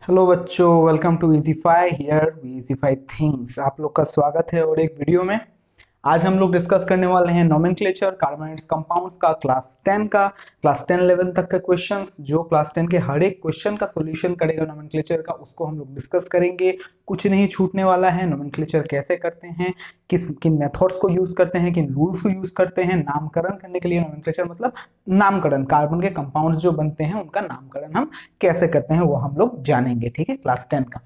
Hello बच्चों, welcome to Easify. Here we easify things. आप लोग का स्वागत है और एक वीडियो में। आज हम लोग डिस्कस करने वाले हैं नोमेनक्लेचर कार्बोनेट्स कंपाउंड्स का क्लास 10 का। क्लास 10 11 तक का क्वेश्चंस, जो क्लास 10 के हर एक क्वेश्चन का सॉल्यूशन करेगा नोमेनक्लेचर का, उसको हम लोग डिस्कस करेंगे। कुछ नहीं छूटने वाला है। नोमेनक्लेचर कैसे करते हैं, किन मेथड्स को यूज करते हैं, किन रूल्स को यूज करते हैं, नामकरण करने के लिए। नोमेनक्लेचर मतलब नामकरण, कार्बन के कंपाउंड्स जो बनते हैं उनका नामकरण हम कैसे करते हैं वो हम लोग जानेंगे। ठीक है, क्लास 10 का।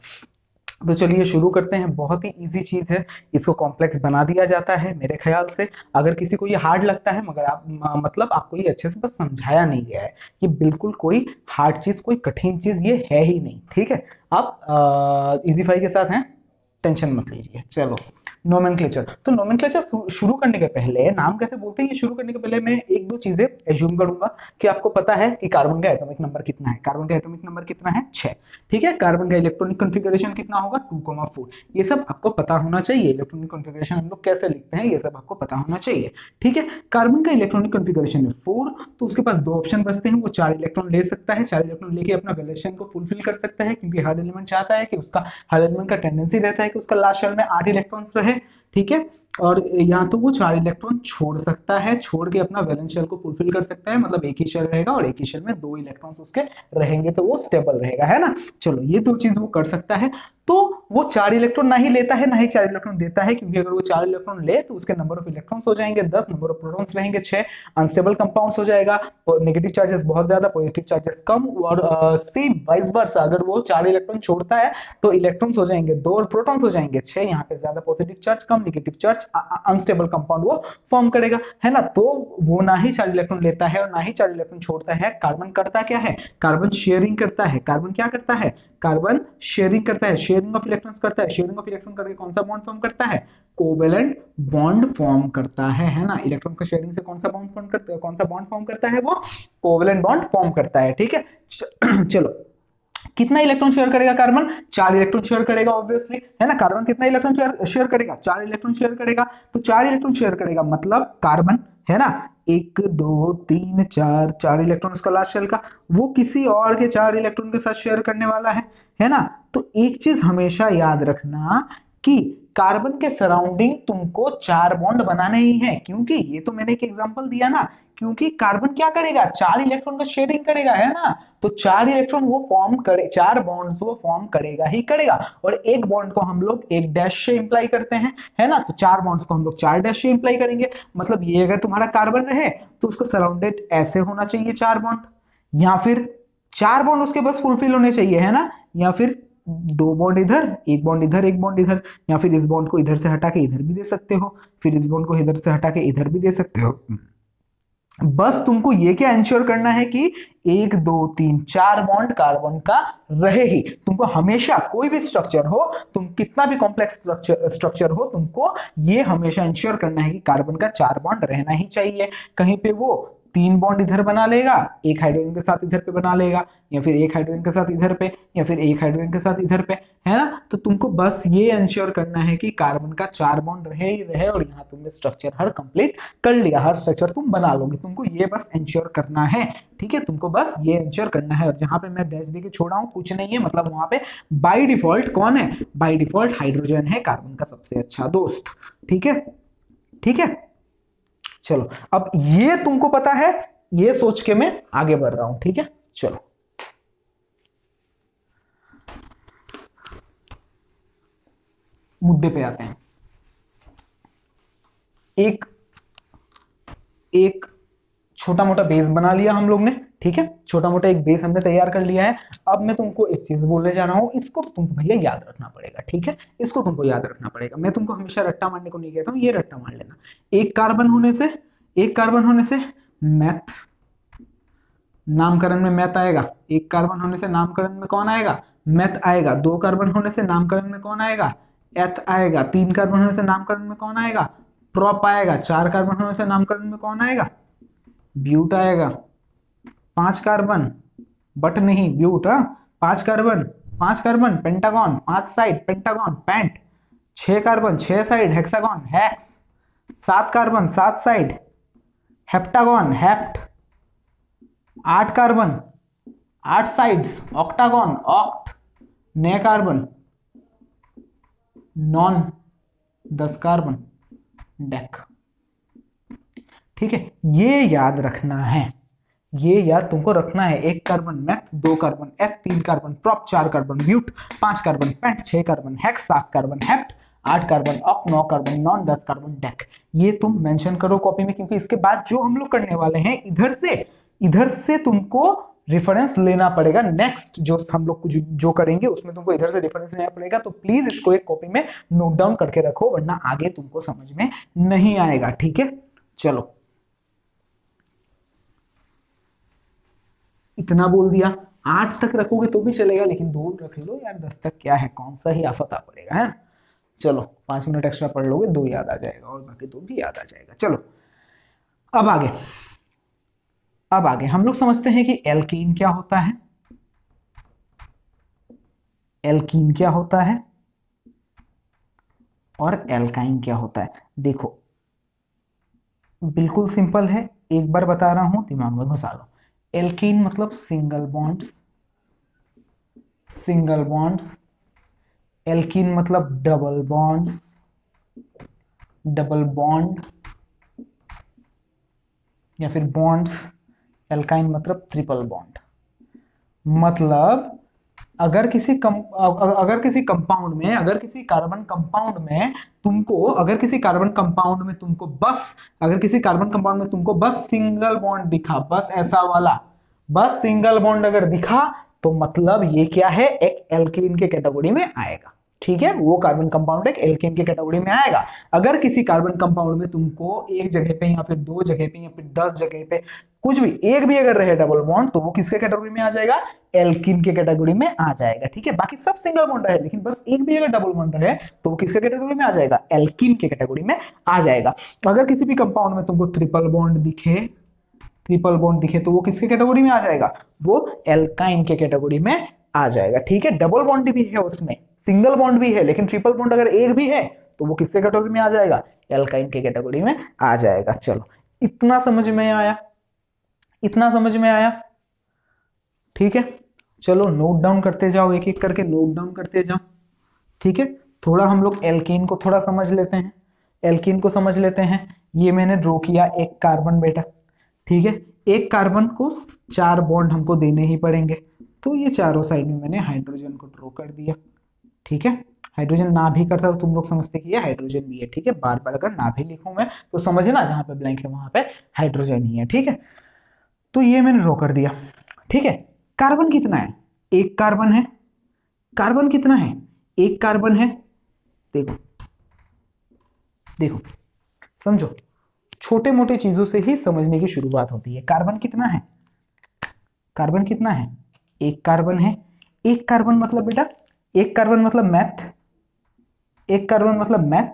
तो चलिए शुरू करते हैं। बहुत ही इजी चीज है, इसको कॉम्प्लेक्स बना दिया जाता है मेरे ख्याल से। अगर किसी को ये हार्ड लगता है, मगर आप मतलब आपको ये अच्छे से बस समझाया नहीं गया है। ये बिल्कुल कोई हार्ड चीज, कोई कठिन चीज ये है ही नहीं। ठीक है, आप इजीफाई के साथ हैं, टेंशन मत लीजिए। चलो, नोमेनक्लेचर। तो नोमेनक्लेचर शुरू करने के पहले, नाम कैसे बोलते हैं ये शुरू करने के पहले मैं एक दो चीजें एज्यूम करूंगा कि आपको पता है कि कार्बन का एटॉमिक नंबर कितना है। कार्बन का एटॉमिक नंबर कितना है? 6। ठीक है, कार्बन का इलेक्ट्रॉनिक कॉन्फ़िगरेशन कितना होगा? 2,4। ये सब आपको पता होना चाहिए। इलेक्ट्रॉनिक कॉन्फ़िगरेशन हम लोग कैसे लिखते हैं ये सब आपको पता होना चाहिए। ठीक है, कार्बन का इलेक्ट्रॉनिक कॉन्फ़िगरेशन है 4, तो उसके पास दो ऑप्शन बचते हैं। वो 4 इलेक्ट्रॉन ले सकता है, 4 इलेक्ट्रॉन लेके अपना वैलेंस को फुलफिल कर सकता है, क्योंकि हर एलिमेंट चाहता है कि उसका, हर एलिमेंट का टेंडेंसी रहता है कि उसका लास्ट शेल में 8 इलेक्ट्रॉन्स रहे। ठीक है, और या तो वो 4 इलेक्ट्रॉन छोड़ सकता है, छोड़ के अपना वैलेंस शेल को फुलफिल कर सकता है, मतलब एक ही शेल रहेगा और एक ही शेल में 2 इलेक्ट्रॉन्स उसके रहेंगे, तो वो स्टेबल रहेगा, है ना। चलो, ये दो चीज वो कर सकता है। तो वो 4 इलेक्ट्रॉन ना ही लेता है ना ही 4 इलेक्ट्रॉन देता है, क्योंकि अगर वो 4 इलेक्ट्रॉन ले तो उसके नंबर ऑफ इलेक्ट्रॉन्स हो जाएंगे 10, नंबर ऑफ प्रोटॉन्स रहेंगे 6, अनस्टेबल कंपाउंड्स हो जाएगा, नेगेटिव चार्जेस बहुत ज्यादा, पॉजिटिव चार्जेस कम। और सेम वाइस वर्सा, अगर वो 4 इलेक्ट्रॉन छोड़ता है तो इलेक्ट्रॉन्स हो जाएंगे 2 और प्रोटॉन्स हो जाएंगे 6। यहाँ पे ज्यादा पॉजिटिव चार्ज, कम नेगेटिव चार्ज, अनस्टेबल कंपाउंड वो फॉर्म करेगा, है ना। तो वो ना ही 4 इलेक्ट्रॉन लेता है और ना ही 4 इलेक्ट्रॉन छोड़ता है। कार्बन करता क्या है? कार्बन शेयरिंग करता है। कार्बन क्या करता है? कार्बन शेयरिंग करता है, शेयरिंग ऑफ इलेक्ट्रॉन्स करता है। शेयरिंग ऑफ इलेक्ट्रॉन करके कौन सा बॉन्ड फॉर्म करता है? कोवेलेंट बॉन्ड फॉर्म करता है ना। इलेक्ट्रॉन का शेयरिंग से कौन सा बॉन्ड फॉर्म करता है? कौन सा बॉन्ड फॉर्म करता है? वो कोवेलेंट बॉन्ड फॉर्म करता है। ठीक है, चलो, कितना इलेक्ट्रॉन शेयर करेगा कार्बन? 4 इलेक्ट्रॉन शेयर करेगा, ऑब्वियसली, है ना। कार्बन कितना इलेक्ट्रॉन शेयर करेगा? 4 इलेक्ट्रॉन शेयर करेगा। तो 4 इलेक्ट्रॉन शेयर करेगा मतलब कार्बन, है ना, 1 2 3 4, 4 इलेक्ट्रॉन उसका लास्ट शेल का, वो किसी और के 4 इलेक्ट्रॉन के साथ शेयर करने वाला है ना। तो एक चीज हमेशा याद रखना कि कार्बन के सराउंडिंग तुमको 4 बॉन्ड बनाने ही है, क्योंकि ये तो मैंने एक एग्जांपल दिया ना, क्योंकि कार्बन क्या करेगा? 4 इलेक्ट्रॉन का शेयरिंग करेगा, है ना। तो 4 इलेक्ट्रॉन वो फॉर्म करे, 4 बॉन्ड्स वो फॉर्म करेगा ही करेगा। और एक बॉन्ड को हम लोग एक डैश से इंप्लाई करते हैं, है ना। तो 4 बॉन्ड्स को हम लोग 4 डैश से इंप्लाई करेंगे। मतलब ये अगर तुम्हारा कार्बन रहे तो उसको सराउंडेड ऐसे होना चाहिए 4 बॉन्ड, या फिर 4 बॉन्ड उसके बस फुलफिल होने चाहिए, है ना। या फिर 2 बॉन्ड इधर, एक बॉन्ड इधर, एक बॉन्ड इधर, या फिर इस बॉन्ड को इधर से हटा के इधर भी दे सकते हो, फिर इस बॉन्ड को इधर से हटा के इधर भी दे सकते हो। बस तुमको ये क्या इंश्योर करना है कि 1 2 3 4 बॉन्ड कार्बन का रहे ही। तुमको हमेशा कोई भी स्ट्रक्चर हो, तुम कितना भी कॉम्प्लेक्स स्ट्रक्चर हो, तुमको ये हमेशा इंश्योर करना है कि कार्बन का 4 बॉन्ड रहना ही चाहिए। कहीं पे वो 3 बॉन्ड इधर बना लेगा, एक हाइड्रोजन के साथ इधर पे बना लेगा, या फिर एक हाइड्रोजन के साथ इधर पे, या फिर एक हाइड्रोजन के साथ इधर पे, है ना। तो तुमको बस ये इंश्योर करना है कि कार्बन का 4 बॉन्ड रहे ही रहे, और यहाँ तुमने स्ट्रक्चर हर कंप्लीट कर लिया, हर स्ट्रक्चर तुम बना लोगे। तुमको ये बस इंश्योर करना है। ठीक है, तुमको बस ये इंश्योर करना है। और जहां पे मैं डैश देके छोड़ा हूं कुछ नहीं है, मतलब वहां पे बाय डिफॉल्ट कौन है? बाय डिफॉल्ट हाइड्रोजन है, कार्बन का सबसे अच्छा दोस्त। ठीक है, ठीक है। चलो, अब ये तुमको पता है, ये सोच के मैं आगे बढ़ रहा हूं। ठीक है, चलो, मुद्दे पे आते हैं। एक एक छोटा मोटा बेस बना लिया हम लोग ने। ठीक है, छोटा मोटा एक बेस हमने तैयार कर लिया है। अब मैं तुमको एक चीज बोलने जा रहा हूं, इसको तुमको भैया याद रखना पड़ेगा। ठीक है, इसको तुमको याद रखना पड़ेगा। मैं तुमको हमेशा रट्टा मारने को नहीं कहता हूं, ये रट्टा मार लेना। एक कार्बन होने से, एक कार्बन होने से मैथ, नामकरण में मैथ आएगा। एक कार्बन होने से नामकरण में कौन आएगा? मैथ आएगा। 2 कार्बन होने से नामकरण में कौन आएगा? एथ आएगा। 3 कार्बन होने से नामकरण में कौन आएगा? प्रोप आएगा। 4 कार्बन होने से नामकरण में कौन आएगा? ब्यूट आएगा। 5 कार्बन, बट नहीं ब्यूट, हाँ, 5 carbon, 5 carbon pentagon, 5 side pentagon pant. 6 carbon 6 side hexagon hex. 7 carbon 7 side heptagon hept. 8 carbon 8 sides octagon oct. नया कार्बन नॉन 10 कार्बन डेक। ठीक है, ये याद रखना है, ये याद तुमको रखना है। 1 carbon meth, 2 carbon eth, 3 carbon prop, 4 carbon but, 5 carbon pent, 6 carbon hex, 7 carbon hept, 8 carbon oct, 9 carbon non, 10 carbon deck. ये तुम मेंशन करो कॉपी में, क्योंकि इसके बाद जो हम लोग करने वाले हैं इधर से तुमको रेफरेंस लेना पड़ेगा। नेक्स्ट जो हम लोग जो करेंगे उसमें तुमको इधर से रेफरेंस लेना पड़ेगा। तो प्लीज इसको एक कॉपी में नोट डाउन करके रखो, वरना आगे तुमको समझ में नहीं आएगा। ठीक है, चलो इतना बोल दिया। 8 तक रखोगे तो भी चलेगा, लेकिन 2 रख लो यार, 10 तक क्या है, कौन सा ही आफत आ पड़ेगा, है। चलो 5 मिनट एक्स्ट्रा पढ़ लोगे, 2 याद आ जाएगा और बाकी 2 भी याद आ जाएगा। चलो अब आगे हम लोग समझते हैं कि एल्कीन क्या होता है। एल्कीन क्या होता है और एल्काइन क्या होता है। देखो बिल्कुल सिंपल है, एक बार बता रहा हूं, दिमाग में घुसा लो। एल्कीन मतलब सिंगल बॉन्ड्स। एल्कीन मतलब डबल बॉन्ड या फिर बॉन्ड्स। एल्काइन मतलब ट्रिपल बॉन्ड। मतलब अगर किसी कंपाउंड में, अगर किसी कार्बन कंपाउंड में तुमको बस सिंगल बॉन्ड दिखा, बस ऐसा वाला, बस सिंगल बॉन्ड अगर दिखा, तो मतलब ये क्या है, एक एल्कीन के कैटेगरी में आएगा। ठीक है, वो कार्बन कंपाउंड एक एल्केन के कैटेगरी में आएगा। अगर किसी कार्बन कंपाउंड में तुमको एक जगह पे या फिर 2 जगह पे या फिर 10 जगह पे कुछ भी एक भी अगर रहे डबल बॉन्ड, तो वो किसके कैटेगरी में आ जाएगा, एल्कीन के कैटेगरी में आ जाएगा। ठीक है, बाकी सब सिंगल बॉन्ड रहे, लेकिन बस एक भी अगर डबल बॉन्ड रहे तो वो किसके कैटेगरी में आ जाएगा, एल्कीन के कैटेगरी में आ जाएगा। अगर किसी भी कंपाउंड में तुमको ट्रिपल बॉन्ड दिखे तो वो किसके कैटेगरी में आ जाएगा, वो एल्काइन के कैटेगरी में आ जाएगा। ठीक है, डबल बॉन्ड भी है उसमें, सिंगल बॉन्ड भी है, लेकिन ट्रिपल बॉन्ड अगर एक भी है तो वो किसके कैटेगरी में आ जाएगा, एल्काइन के कैटेगरी में आ जाएगा। चलो इतना समझ में आया। ठीक है, चलो नोट डाउन करते जाओ, एक एक करके नोट डाउन करते जाओ। ठीक है, थोड़ा हम लोग एल्कीन को थोड़ा समझ लेते हैं। ये मैंने ड्रॉ किया एक कार्बन बेटा। ठीक है, एक कार्बन को 4 बॉन्ड हमको देने ही पड़ेंगे, तो ये चारों साइड में मैंने हाइड्रोजन को ड्रॉ कर दिया। ठीक है, हाइड्रोजन ना भी करता तो तुम लोग समझते कि ये हाइड्रोजन भी है। ठीक है, बार बार अगर ना भी लिखूं मैं तो समझना, जहां पे ब्लैंक है वहां पे हाइड्रोजन ही है। ठीक है, तो ये मैंने ड्रॉ कर दिया। ठीक है, कार्बन कितना है, एक कार्बन है। कार्बन कितना है, एक कार्बन है। देखो समझो, छोटे मोटे चीजों से ही समझने की शुरुआत होती है। कार्बन कितना है, एक कार्बन है। एक कार्बन मतलब बेटा, एक कार्बन मतलब मैथ।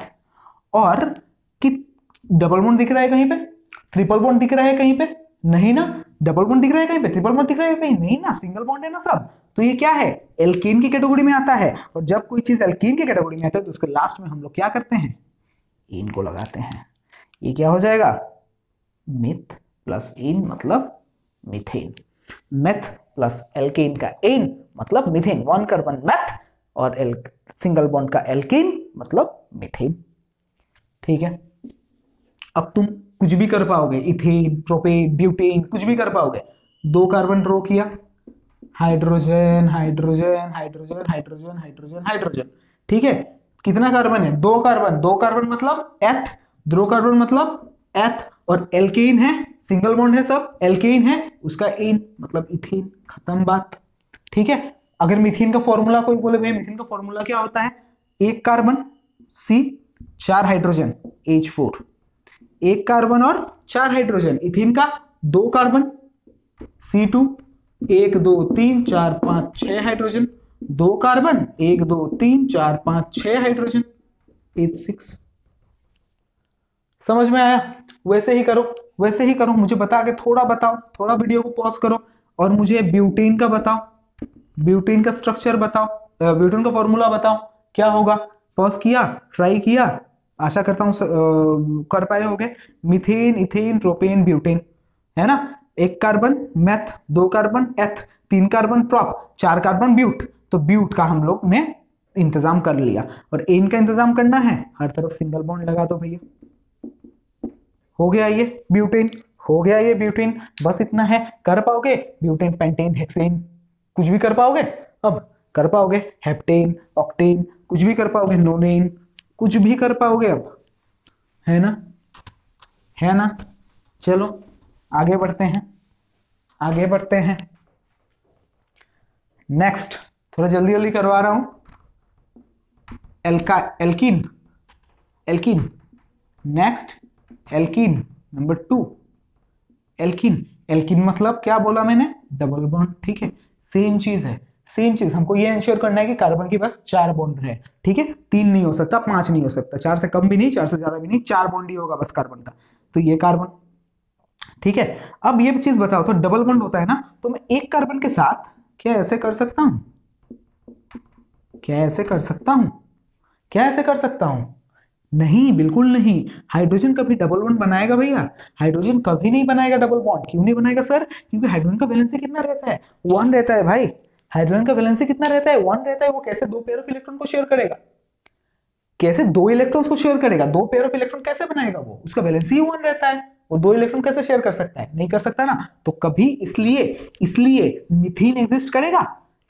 और कि डबल बॉन्ड दिख रहा है कहीं पे, ट्रिपल बॉन्ड दिख रहा है कहीं पे, नहीं ना। डबल बॉन्ड दिख रहा है कहीं पे, ट्रिपल बॉन्ड दिख रहा है कहीं, नहीं ना, सिंगल बॉन्ड है ना सब। तो ये क्या है, एल्कीन की कैटेगरी में आता है। और जब कोई चीज एल्कीन की कैटेगरी में आता है तो उसके लास्ट में हम लोग क्या करते हैं, इन को लगाते हैं। ये क्या हो जाएगा, मिथ प्लस इन मतलब मीथेन। मेथ प्लस एल्कीन का इन मतलब मीथेन। 1 कार्बन मेथ और सिंगल बॉन्ड का एल्कीन मतलब मीथेन। ठीक है, अब तुम कुछ भी कर पाओगे, इथेन, प्रोपेन, ब्यूटेन, कुछ भी कर पाओगे। 2 कार्बन ड्रॉ किया, हाइड्रोजन। ठीक है, कितना कार्बन है, 2 कार्बन मतलब एथ, 2 कार्बन मतलब एथ। और एल्केन है, सिंगल बॉन्ड है सब, एल्केन है, उसका इन मतलब इथेन। खत्म बात। ठीक है, अगर मीथेन का फॉर्मूला कोई बोले भाई मीथेन का फॉर्मूला क्या होता है, 1 carbon C, 4 hydrogen H4। 1 carbon और 4 हाइड्रोजन। इथेन का 2 carbon C2, 1 2 3 4 5 6 hydrogen. 2 carbon, 1 2 3 4 5 6 hydrogen, H6। समझ में आया, वैसे ही करो, मुझे बता के थोड़ा बताओ, थोड़ा वीडियो को पॉज करो और मुझे ब्यूटेन का बताओ, ब्यूटेन का स्ट्रक्चर बताओ, ब्यूटेन का फॉर्मूला बताओ क्या होगा। पॉज किया, ट्राई किया, आशा करता हूं कर पाए होगे। मीथेन, इथेन, प्रोपेन, ब्यूटेन, है ना। 1 carbon meth, 2 carbon eth, 3 carbon prop, 4 carbon ब्यूट, तो ब्यूट का हम लोग ने इंतजाम कर लिया। और एन का इंतजाम करना है, हर तरफ सिंगल बॉन्ड लगा दो भैया, हो गया ये ब्यूटेन, हो गया ये ब्यूटेन। बस इतना है, कर पाओगे ब्यूटेन, पेंटेन, हेक्सेन, कुछ भी कर पाओगे? अब कर पाओगे हेप्टेन, ऑक्टेन, कुछ भी कर पाओगे, नोनेन, कुछ भी कर पाओगे अब, है ना, है ना। चलो आगे बढ़ते हैं, आगे बढ़ते हैं। नेक्स्ट, थोड़ा जल्दी जल्दी करवा रहा हूं। Alkene, alkene, next alkene number 2, alkene. Alkene मतलब क्या बोला मैंने? डबल बॉन्ड, ठीक है, सेम चीज है, सेम चीज। हमको ये इंश्योर करना है कि कार्बन की बस 4 बॉन्ड रहे, ठीक है, 3 नहीं हो सकता, 5 नहीं हो सकता, 4 से कम भी नहीं, 4 से ज्यादा भी नहीं, 4 बॉन्ड ही होगा बस कार्बन का। तो ये कार्बन, ठीक है। अब ये चीज बताओ, तो डबल बॉन्ड होता है ना, तो मैं एक कार्बन के साथ क्या ऐसे कर सकता हूं? क्या ऐसे कर सकता हूं? क्या ऐसे कर सकता हूं? नहीं, बिल्कुल नहीं। हाइड्रोजन कभी डबल बॉन्ड बनाएगा भैया? हाइड्रोजन कभी नहीं बनाएगा डबल बॉन्ड। क्यों नहीं बनाएगा सर? क्योंकि हाइड्रोजन का वैलेंसी कितना रहता है? 1 रहता है भाई। हाइड्रोजन का वैलेंसी कितना रहता है? 1 रहता है। वो कैसे 2 पेयर ऑफ इलेक्ट्रॉन को शेयर करेगा? कैसे 2 इलेक्ट्रॉन्स को शेयर करेगा? 2 पेयर ऑफ इलेक्ट्रॉन कैसे बनाएगा? वो उसका वैलेंसी ही 1 रहता है, वो 2 इलेक्ट्रॉन कैसे शेयर कर सकता है? नहीं कर सकता ना। तो कभी इसलिए मीथेन एग्जिस्ट करेगा?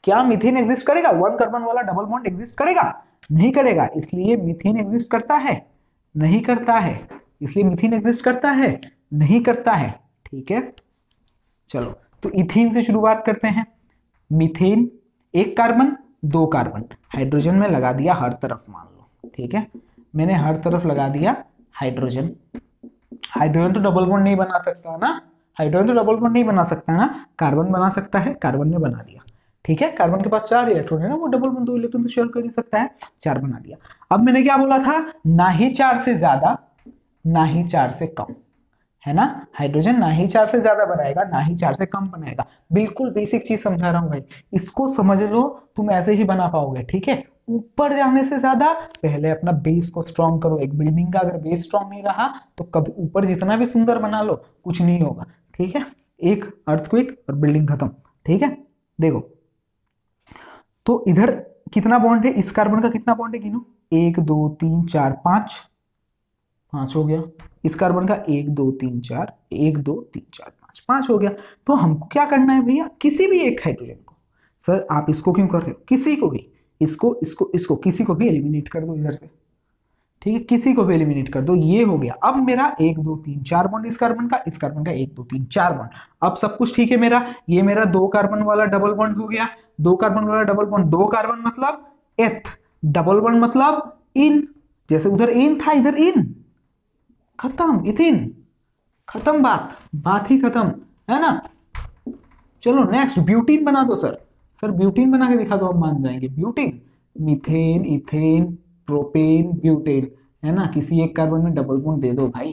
क्या मीथेन एग्जिस्ट करेगा? 1 कार्बन वाला डबल बॉन्ड एग्जिस्ट करेगा? नहीं करेगा। इसलिए मीथेन एग्जिस्ट करता है? नहीं करता है। इसलिए मीथेन एग्जिस्ट करता है? नहीं करता है, ठीक है। चलो, तो इथीन से शुरुआत करते हैं। मीथेन, 1 कार्बन 2 कार्बन, हाइड्रोजन में लगा दिया हर तरफ, मान लो, ठीक है, मैंने हर तरफ लगा दिया हाइड्रोजन। हाइड्रोजन तो डबल बॉन्ड नहीं बना सकता ना, हाइड्रोजन तो डबल बॉन्ड नहीं बना सकता ना, कार्बन बना सकता है, कार्बन ने बना दिया, ठीक है। कार्बन के पास 4 इलेक्ट्रॉन है ना, वो डबल बॉन्ड 2 इलेक्ट्रॉन तो शेयर कर ही सकता है, 4 बना दिया। अब मैंने क्या बोला था? ना ही 4 से ज्यादा, ना ही 4 से कम, है ना। हाइड्रोजन ना ही 4 से ज्यादा बनाएगा, ना ही 4 से कम बनाएगा। बिल्कुल बेसिक चीज समझा रहा हूं भाई, इसको समझ लो, तुम ऐसे ही बना पाओगे, ठीक है। ऊपर जाने से ज्यादा पहले अपना बेस को स्ट्रॉन्ग करो। एक बिल्डिंग का अगर बेस स्ट्रॉन्ग नहीं रहा तो कभी ऊपर जितना भी सुंदर बना लो कुछ नहीं होगा, ठीक है। एक अर्थक्वेक और बिल्डिंग खत्म, ठीक है। देखो, तो इधर कितना बॉन्ड है? इस कार्बन का कितना बॉन्ड है? गिनो, 1 2 3 4 5, 5 हो गया। इस कार्बन का 1 2 3 4, 1 2 3 4 5, 5 हो गया। तो हमको क्या करना है भैया? किसी भी एक हाइड्रोजन को, सर आप इसको क्यों कर रहे हो? किसी को भी, इसको किसी को भी एलिमिनेट कर दो इधर से, ठीक है, किसी को भी एलिमिनेट कर दो। ये हो गया। अब मेरा 1 2 3 4 बॉन्ड इस कार्बन का, इस कार्बन का 1 2 3 4 बॉन्ड। अब सब कुछ ठीक है मेरा। ये मेरा 2 कार्बन वाला डबल बॉन्ड हो गया। 2 कार्बन वाला डबल बॉन्ड, 2 कार्बन मतलब एथ, डबल बॉन्ड मतलब इन, जैसे उधर इन था इधर इन, खत्म, इथिन, खत्म, बात ही खत्म, है ना। चलो नेक्स्ट, ब्यूटीन बना दो सर। सर ब्यूटीन बना के दिखा दो, हम मान जाएंगे। Butene, methane, ethane, propane, butane, है ना। किसी एक कार्बन में डबल बॉन्ड दे दो भाई,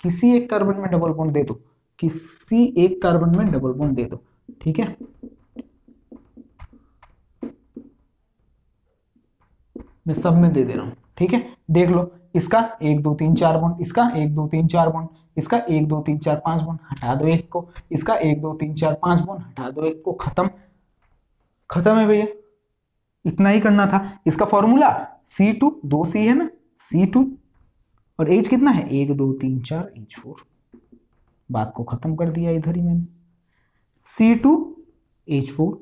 किसी एक कार्बन में डबल बॉन्ड दे दो, किसी एक कार्बन में डबल बॉन्ड दे दो, ठीक है। मैं सब में दे रहा हूं, ठीक है। देख लो, इसका 1 2 3 4 बॉन्ड, इसका 1 2 3 4 बॉन्ड, इसका 1 2 3 4 5 बॉन्ड, हटा दो एक को, इसका 1 2 3 4 5 बॉन्ड, हटा दो एक को, खत्म, खत्म है भैया। इतना ही करना था। इसका फॉर्मूला C2, 2 C है ना, C2, और एच कितना है? 1 2 3 4 H4। बात को खत्म कर दिया इधर ही मैंने, C2 H4,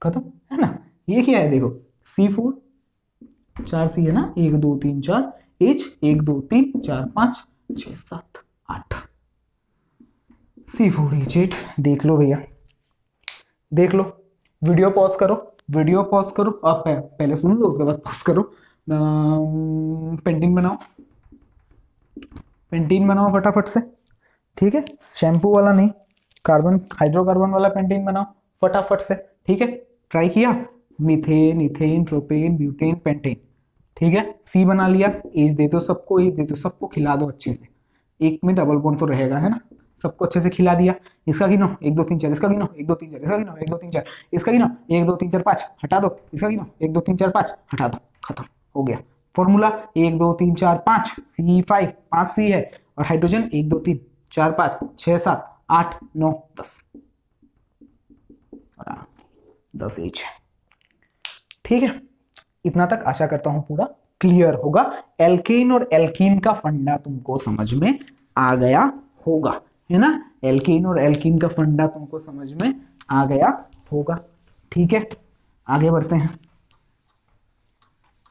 खत्म, है ना। ये क्या है? देखो, C4, 4 C है ना, 1 2 3 4, H 1 2 3 4 5 6 7 8, C4H8। देख लो भैया, देख लो। वीडियो पॉज करो, वीडियो पॉज करो, आप पहले सुन लो, उसके बाद पॉज करो। पेंटिंग बनाओ, पेंटिन बनाओ फटाफट से, ठीक है। शैम्पू वाला नहीं, कार्बन हाइड्रोकार्बन वाला पेंटिन बनाओ फटाफट से, ठीक है। ट्राई किया, methane, ethane, propane, butane, pentane, ठीक है। सी बना लिया, एच दे दो सबको, एच दे दो सबको, खिला दो अच्छे से। एक में डबल बॉन्ड तो रहेगा, है ना। सबको अच्छे से खिला दिया। इसका गिनो 1 2 3 4, इसका गिनो 1 2 3 4, इसका गिनो 1 2 3 4, इसका गिनो 1 2 3 4 5, हटा दो, इसका गिनो 1 2 3 4 5, हटा दो, खत्म हो गया। फॉर्मूला 1 2 3 4 5, C5, 5 C है, और हाइड्रोजन 1 2 3 4 5 6 7 8 9 10, 10 H। ठीक है, इतना तक आशा करता हूं पूरा क्लियर होगा। एल्केन और एल्कीन का फंडा तुमको समझ में आ गया होगा, है ना। एल्केन और एल्कीन का फंडा तुमको समझ में आ गया होगा। ठीक है, आगे बढ़ते हैं,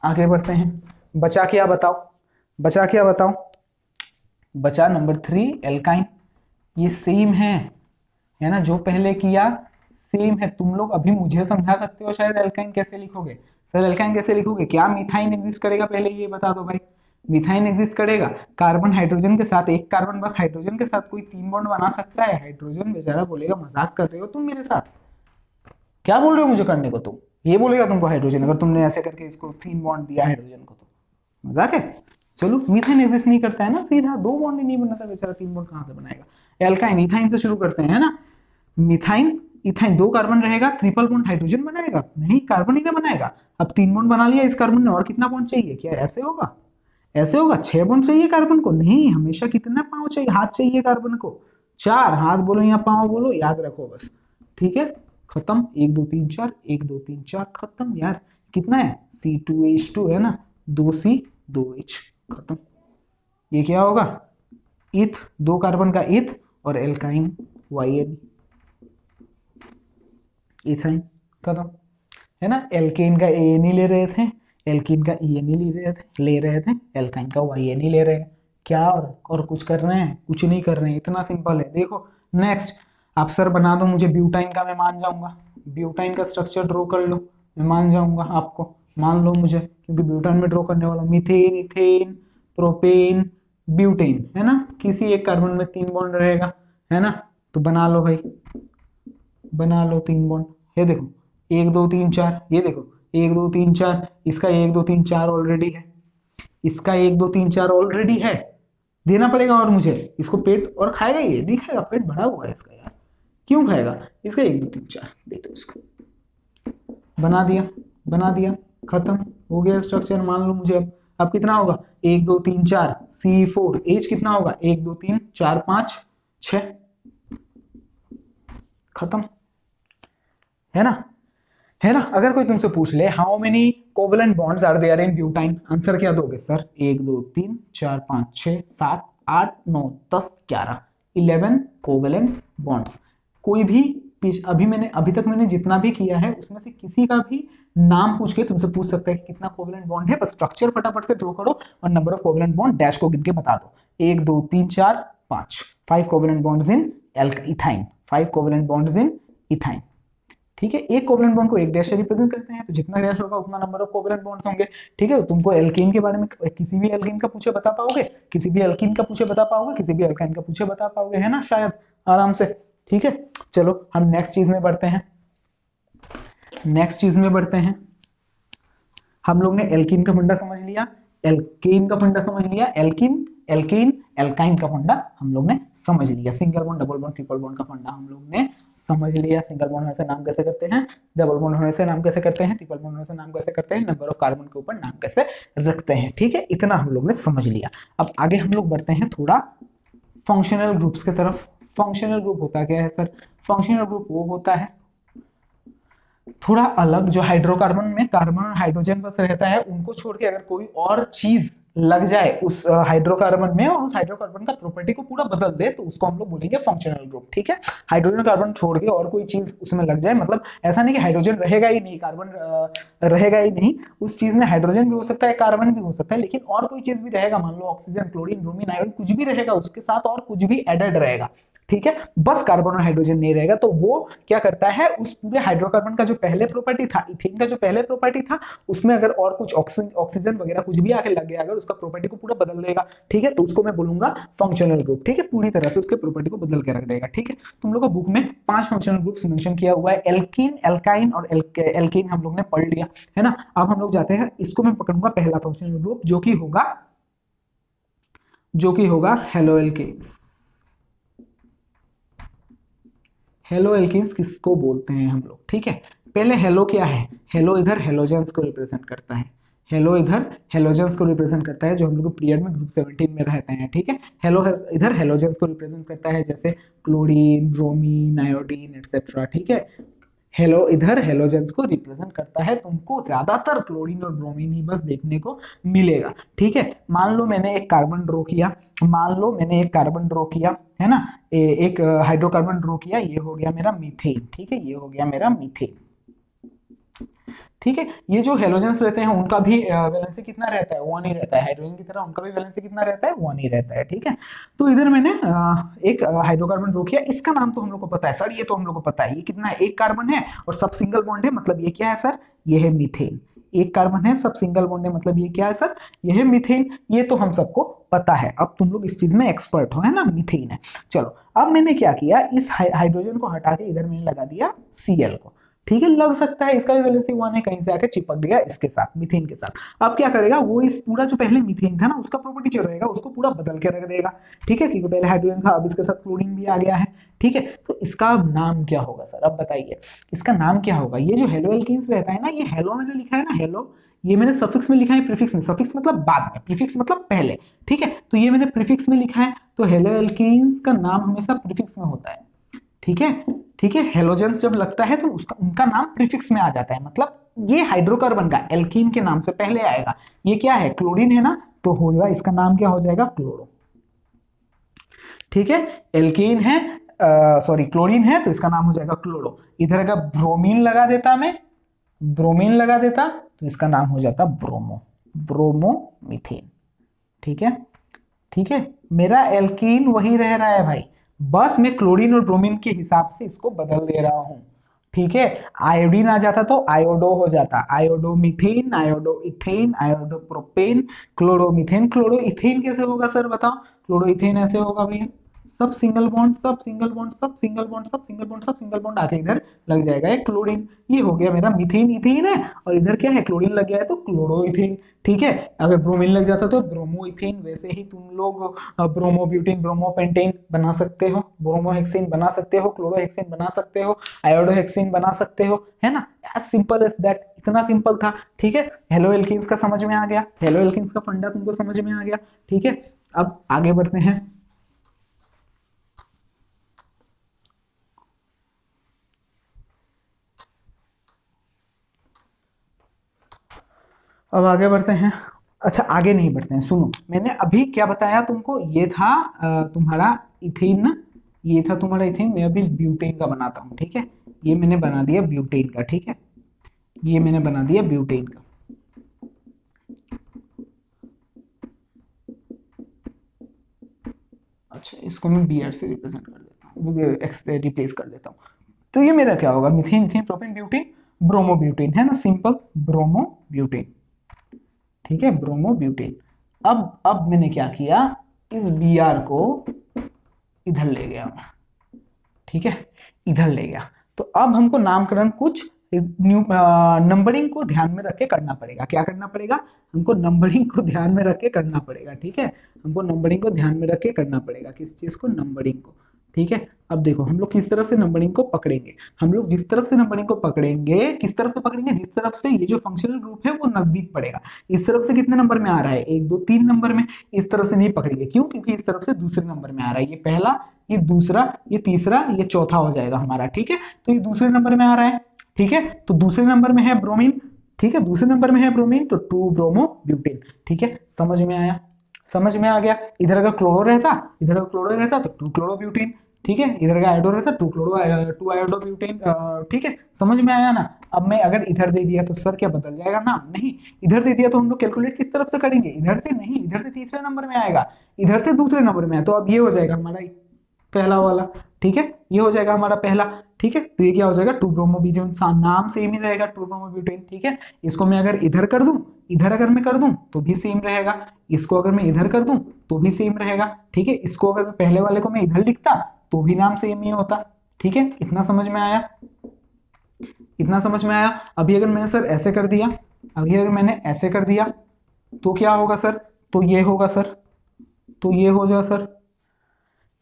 आगे बढ़ते हैं। बचा क्या बताओ, बचा क्या बताओ, बचा नंबर 3 एल्काइन। ये सेम है ना, जो पहले किया सेम है। तुम लोग अभी मुझे समझा सकते हो शायद एल्काइन कैसे लिखोगे। सर एल्काइन कैसे लिखोगे, क्या मीथाइन एग्जिस्ट करेगा पहले ये बता दो भाई। मीथाइन एग्जिस्ट करेगा, कार्बन हाइड्रोजन के साथ, एक कार्बन बस हाइड्रोजन के साथ कोई 3 बॉन्ड बना सकता है। हाइड्रोजन बेचारा बोलेगा मजाक कर रहे हो तुम मेरे साथ, क्या बोल रहे हो मुझे करने को, तुम ये बोलेगा तुमको हाइड्रोजन, अगर तुमने ऐसे करके इसको 3 बॉन्ड दिया हाइड्रोजन को तो मजाक है। चलो मीथाइन एग्जिस्ट नहीं करता है ना, सीधा 2 बॉन्ड ही नहीं बनाता बेचारा, 3 बॉन्ड कहां से बनाएगा। एल्काइन, इथाइन से शुरू करते हैं, है ना। मिथाइन, इथाइन 2 कार्बन रहेगा, ट्रिपल बॉन्ड हाइड्रोजन बनाएगा, नहीं कार्बन ही ना बनाएगा। अब 3 बॉन्ड बना लिया इस कार्बन ने, और कितना बॉन्ड चाहिए, क्या ऐसे होगा, ऐसे होगा 6 बॉन्ड चाहिए कार्बन को, नहीं हमेशा कितना पांव चाहिए, हाथ चाहिए कार्बन को, 4 हाथ बोलो या पांव बोलो, याद रखो बस। ठीक है, खत्म, 1 2 3 4, 1 2 3 4 खत्म। यार कितना है, C2H2 है ना, 2C 2H खत्म। ये क्या होगा, इथ, 2 कार्बन का इथ और एल्काइन YN, इथाइन खत्म, है ना। एल्केन का AN ही ले रहे थे, एल्कीन का EN ही ले रहे थे, एल्काइन का YN ही ले रहे हैं। क्या और कुछ कर रहे हैं, कुछ नहीं कर रहे हैं, इतना सिंपल है। देखो नेक्स्ट, आप सर बना दो मुझे ब्यूटाइन का, मैं मान जाऊंगा। ब्यूटाइन का स्ट्रक्चर ड्रॉ कर लो, मैं मान जाऊंगा, आपको मान लो मुझे, क्योंकि ब्यूटाइन में ड्रॉ करने वाला मीथेन, इथेन, प्रोपेन, ब्यूटेन, है ना। किसी एक कार्बन में 3 बॉन्ड रहेगा, है ना। तो बना लो भाई, बना लो 3 बॉन्ड। ये देखो 1 2 3 4, ये देखो 1 2 3 4, इसका 1 2 3 4 ऑलरेडी है, इसका 1 2 3 4 ऑलरेडी है, देना पड़ेगा और मुझे। इसको पेट और खाएगा, ये नहीं खाएगा, पेट भरा हुआ है इसका यार, क्यों खाएगा। इसका 1 2 3 4 दे दो इसको, बना दिया, बना दिया, खत्म हो गया स्ट्रक्चर। मान लो मुझे अब कितना होगा, 1 2 3 4 C4, एज कितना होगा, 1 2 3 4 5 6, खत्म, है ना, है ना। अगर कोई तुमसे पूछ ले how many covalent bonds are there in butyne, answer क्या दोगे सर, 1 2 3 4 5 6 7 8 9 10 11 11 कोवेलेंट बॉन्ड्स। कोई भी अभी तक मैंने जितना भी किया है उसमें से किसी का भी नाम पूछ के तुमसे पूछ सकता है कि कितना कोवेलेंट बॉन्ड है, बस स्ट्रक्चर फटाफट से ड्रॉ करो और number of covalent bond dash को गिन के बता दो। 1 2 3 4 5, 5 covalent bonds in ethyne, 5 covalent bonds in ethyne. ठीक है, एक कोवेलेंट बॉन्ड को एक डैश से रिप्रेजेंट करते हैं, तो जितना डैश होगा उतना नंबर ऑफ कोवेलेंट बॉन्ड्स होंगे। ठीक है, तो तुमको एल्कीन के बारे में किसी भी एल्कीन का पूछे बता पाओगे, किसी भी एल्कीन का पूछे बता पाओगे, किसी भी एल्काइन का पूछे बता पाओगे, है ना, शायद आराम से। ठीक है, चलो हम नेक्स्ट चीज में बढ़ते हैं, नेक्स्ट चीज में बढ़ते हैं। हम लोग ने एल्कीन का फंडा समझ लिया, एल्केन का फंडा समझ लिया, एल्कीन, एल्केन, एल्काइन का फंडा हम लोग ने समझ लिया। Single bond, double bond, triple bond का फंडा हम लोग ने समझ लिया। सिंगल बॉन्ड होने से नाम कैसे करते हैं, डबल बॉन्ड होने से नाम कैसे करते हैं, ट्रिपल बॉन्ड होने से नाम कैसे करते हैं, नंबर ऑफ कार्बन के ऊपर नाम कैसे रखते हैं। ठीक है, इतना हम लोग ने समझ लिया। अब आगे हम लोग बढ़ते हैं थोड़ा फंक्शनल ग्रुप्स की तरफ। फंक्शनल ग्रुप होता क्या है सर, फंक्शनल ग्रुप वो होता है थोड़ा अलग, जो हाइड्रोकार्बन में कार्बन और हाइड्रोजन बस रहता है, उनको छोड़ के अगर कोई और चीज लग जाए उस हाइड्रोकार्बन में और उस हाइड्रोकार्बन का प्रॉपर्टी को पूरा बदल दे, तो उसको हम लोग बोलेंगे फंक्शनल ग्रुप। ठीक है, हाइड्रोजन कार्बन छोड़ के और कोई चीज उसमें लग जाए, मतलब ऐसा नहीं कि हाइड्रोजन रहेगा ही नहीं, कार्बन रहेगा ही नहीं, उस चीज में हाइड्रोजन भी हो सकता है, कार्बन भी हो सकता है, लेकिन और कोई चीज भी रहेगा, मान लो ऑक्सीजन, क्लोरीन, ब्रोमीन, आयोडीन, कुछ भी रहेगा उसके साथ, और कुछ भी एडेड रहेगा। ठीक है, बस कार्बन और हाइड्रोजन नहीं रहेगा, तो वो क्या करता है, उस पूरे हाइड्रोकार्बन का जो पहले प्रॉपर्टी था, इथेन का जो पहले प्रॉपर्टी था, उसमें अगर और कुछ ऑक्सीजन वगैरह कुछ भी आके लग गया, अगर उसका प्रॉपर्टी को पूरा बदल देगा। ठीक है, तो उसको मैं बोलूंगा फंक्शनल ग्रुप। ठीक है, पूरी तरह से उसके प्रॉपर्टी को बदल के रख देगा। ठीक है, तुम लोगों को बुक में 5 फंक्शनल ग्रुप्स मेंशन किया हुआ है, एल्कीन, एल्काइन और एल्केन हम लोग ने पढ़ लिया, है ना। अब हम लोग जाते हैं, इसको मैं पकड़ूंगा पहला फंक्शनल ग्रुप, जो कि होगा हेलो एल्केन्स। हेलो एल्केन्स किसको बोलते हैं हम लोग, ठीक है। पहले हेलो क्या है, हेलो इधर हेलोजेंस को रिप्रेजेंट करता है, हेलो इधर हेलोजेंस को रिप्रेजेंट करता है, जो हम लोग पीरियड में ग्रुप 17 में रहते हैं। ठीक है, हेलो इधर हेलोजेंस को रिप्रेजेंट करता है, जैसे क्लोरीन, ब्रोमीन, आयोडीन एटसेट्रा। ठीक है, हेलो इधर हेलोजेंस को रिप्रेजेंट करता है। तुमको ज्यादातर क्लोरीन और ब्रोमीन ही बस देखने को मिलेगा। ठीक है, मान लो मैंने एक कार्बन ड्रॉ किया, मान लो मैंने एक कार्बन ड्रॉ किया, है ना, एक हाइड्रोकार्बन ड्रॉ किया, ये हो गया मेरा मीथेन। ठीक है, ये हो गया मेरा मीथेन। ठीक है, ये जो हेलोजेंस रहते हैं उनका भी वैलेंसी कितना रहता है, 1 ही रहता है। हाइड्रोजन की तरह उनका भी वैलेंसी कितना रहता है, 1 ही रहता है। ठीक है, तो इधर मैंने एक हाइड्रोकार्बन ड्रॉ किया, इसका नाम तो हम लोग को पता है सर, ये तो हम लोग को पता है, ये कितना है, एक कार्बन है और सब सिंगल बॉन्ड है, मतलब ये क्या है सर, ये है मीथेन। एक कार्बन है, सब सिंगल बॉन्ड है, मतलब ये क्या है सर, ये है मीथेन। ये तो हम सबको पता है, अब तुम लोग इस चीज में एक्सपर्ट हो, है ना, मीथेन है। चलो, अब मैंने क्या किया, इस हाइड्रोजन को हटा के इधर मैंने लगा दिया Cl को। ठीक है, लग सकता है इसका भी वैलेंसी 1 है, कहीं से आके चिपक गया इसके साथ, मीथेन के साथ। अब क्या करेगा वो, इस पूरा जो पहले मीथेन था ना उसका प्रॉपर्टी जो रहेगा उसको पूरा बदल के रख देगा। ठीक है, क्योंकि पहले हाइड्रोजन था, अब इसके साथ क्लोरीन भी आ गया है। ठीक है, तो इसका नाम क्या होगा सर, अब बताइए इसका नाम क्या होगा। ये जो हेलो एल्कीन्स रहता है ना, ये हेलो मैंने लिखा है ना, हेलो, ये मैंने सफिक्स में लिखा है, प्रीफिक्स में। सफिक्स मतलब बाद में, प्रीफिक्स मतलब पहले। ठीक है, तो ये मैंने प्रीफिक्स में लिखा है, तो हेलो एल्कीन्स का नाम हमेशा प्रीफिक्स में होता है। ठीक है, ठीक है, हेलोजेंस जब लगता है तो उसका उनका नाम प्रीफिक्स में आ जाता है, मतलब ये हाइड्रोकार्बन का एल्कीन के नाम से पहले आएगा। ये क्या है, क्लोरीन है ना, तो होगा इसका नाम क्या हो जाएगा, क्लोरो। ठीक है, एल्कीन है, सॉरी क्लोरीन है, तो इसका नाम हो जाएगा क्लोरो। इधर अगर ब्रोमीन लगा देता मैं, ब्रोमीन लगा देता तो इसका नाम हो जाता ब्रोमो, ब्रोमो मीथेन। ठीक है, ठीक है, मेरा एल्कीन वही रह रहा है भाई, बस मैं क्लोरीन और ब्रोमीन के हिसाब से इसको बदल दे रहा हूं। ठीक है, आयोडीन आ जाता तो आयोडो हो जाता, iodo methane, iodo ethane, iodo propane, chloro methane. Chloro ethane कैसे होगा सर बताओ, क्लोरो इथेन ऐसे होगा भैया, सब सिंगल बॉन्ड, सब सिंगल बॉन्ड, सब सिंगल बॉन्ड, सब सिंगल बॉन्ड, सब सिंगल बॉन्ड आके इधर लग जाएगा एक क्लोरीन। ये हो गया मेरा मीथेन, इथेन है, और इधर क्या है, क्लोरीन लग गया है तो क्लोरो इथेन। ठीक है, अगर ब्रोमीन लग जाता तो ब्रोमो इथेन। वैसे ही तुम लोग ब्रोमो ब्यूटेन, ब्रोमो पेंटेन बना सकते हो, ब्रोमो हेक्सेन बना सकते हो, क्लोरो हेक्सेन बना सकते हो, आयोडो हेक्सेन बना सकते हो, है ना, एज सिंपल एज दैट, इतना सिंपल था। ठीक है, हेलो एल्कीन्स का समझ में आ गया, हेलो एल्कीन्स का फंडा तुमको समझ में आ गया। ठीक है, अब आगे बढ़ते हैं। अब आगे बढ़ते हैं। अच्छा, आगे नहीं बढ़ते हैं, सुनो, मैंने अभी क्या बताया तुमको, ये था तुम्हारा इथेन ना, ये था तुम्हारा इथेन, मैं अभी ब्यूटेन का बनाता हूँ। ठीक है, ये मैंने बना दिया ब्यूटेन का। ठीक है, ये मैंने बना दिया ब्यूटेन का। अच्छा, इसको मैं Br से रिप्रेजेंट कर देता हूँ, रिप्लेस कर देता हूँ। तो ये मेरा क्या होगा, methane, ethane, propane, butane, bromo butane, है ना, सिंपल, ब्रोमो ब्यूटेन। ठीक है, ब्रोमो ब्यूटेन। अब मैंने क्या किया, इस Br को इधर ले गया। ठीक है, इधर ले गया, तो अब हमको नामकरण कुछ न्यू नंबरिंग को ध्यान में रख के करना पड़ेगा। क्या करना पड़ेगा, हमको नंबरिंग को ध्यान में रख के करना पड़ेगा। ठीक है, हमको नंबरिंग को ध्यान में रख के करना पड़ेगा, किस चीज को, नंबरिंग को। ठीक है, अब देखो हम लोग किस तरफ से नंबरिंग को पकड़ेंगे, हम लोग जिस तरफ से नंबरिंग को पकड़ेंगे, किस तरफ से पकड़ेंगे, जिस तरफ से ये जो फंक्शनल ग्रुप है वो नजदीक पड़ेगा। इस तरफ से कितने नंबर में आ रहा है, 1 2 3 नंबर में। इस तरफ से नहीं पकड़ेंगे, क्यों, क्योंकि इस तरफ से दूसरे नंबर में आ रहा है, ये पहला, ये दूसरा, ये तीसरा, ये चौथा हो जाएगा हमारा। ठीक है, तो ये दूसरे नंबर में आ रहा है। ठीक है, तो दूसरे नंबर में है ब्रोमीन। ठीक है, दूसरे नंबर में है ब्रोमीन, तो 2 ब्रोमो ब्यूटेन। ठीक है, समझ में आया, समझ में आ गया। इधर अगर क्लोरो रहता, इधर अगर क्लोरो रहता तो 2 क्लोरो ब्यूटेन। ठीक है, इधर अगर आयोडो रहता 2 क्लोरो, 2 आयोडो ब्यूटेन। ठीक है, समझ में आया ना। अब मैं अगर इधर दे दिया तो सर क्या बदल जाएगा नाम, नहीं। इधर दे दिया तो हम लोग कैलकुलेट किस तरफ से करेंगे, इधर से नहीं, इधर से तीसरे नंबर में आएगा, इधर से दूसरे नंबर में है, तो अब ये हो जाएगा हमारा पहला वाला। ठीक है, ये हो जाएगा हमारा पहला। ठीक है, तो ये क्या हो जाएगा, 2 ब्रोमो ब्यूटेन, नाम सेम ही रहेगा, 2 ब्रोमो ब्यूटेन। ठीक है, इसको मैं अगर इधर कर दूं, इधर अगर मैं कर दूं तो भी सेम रहेगा, इसको अगर मैं इधर कर दूं तो भी सेम रहेगा। ठीक है, इसको अगर मैं पहले वाले को मैं इधर लिखता तो भी नाम सेम ही होता। ठीक है, इतना समझ में आया, इतना समझ में आया। अभी अगर मैंने सर ऐसे कर दिया, अभी अगर मैंने ऐसे कर दिया तो क्या होगा सर, तो ये होगा सर, तो ये हो जाए सर।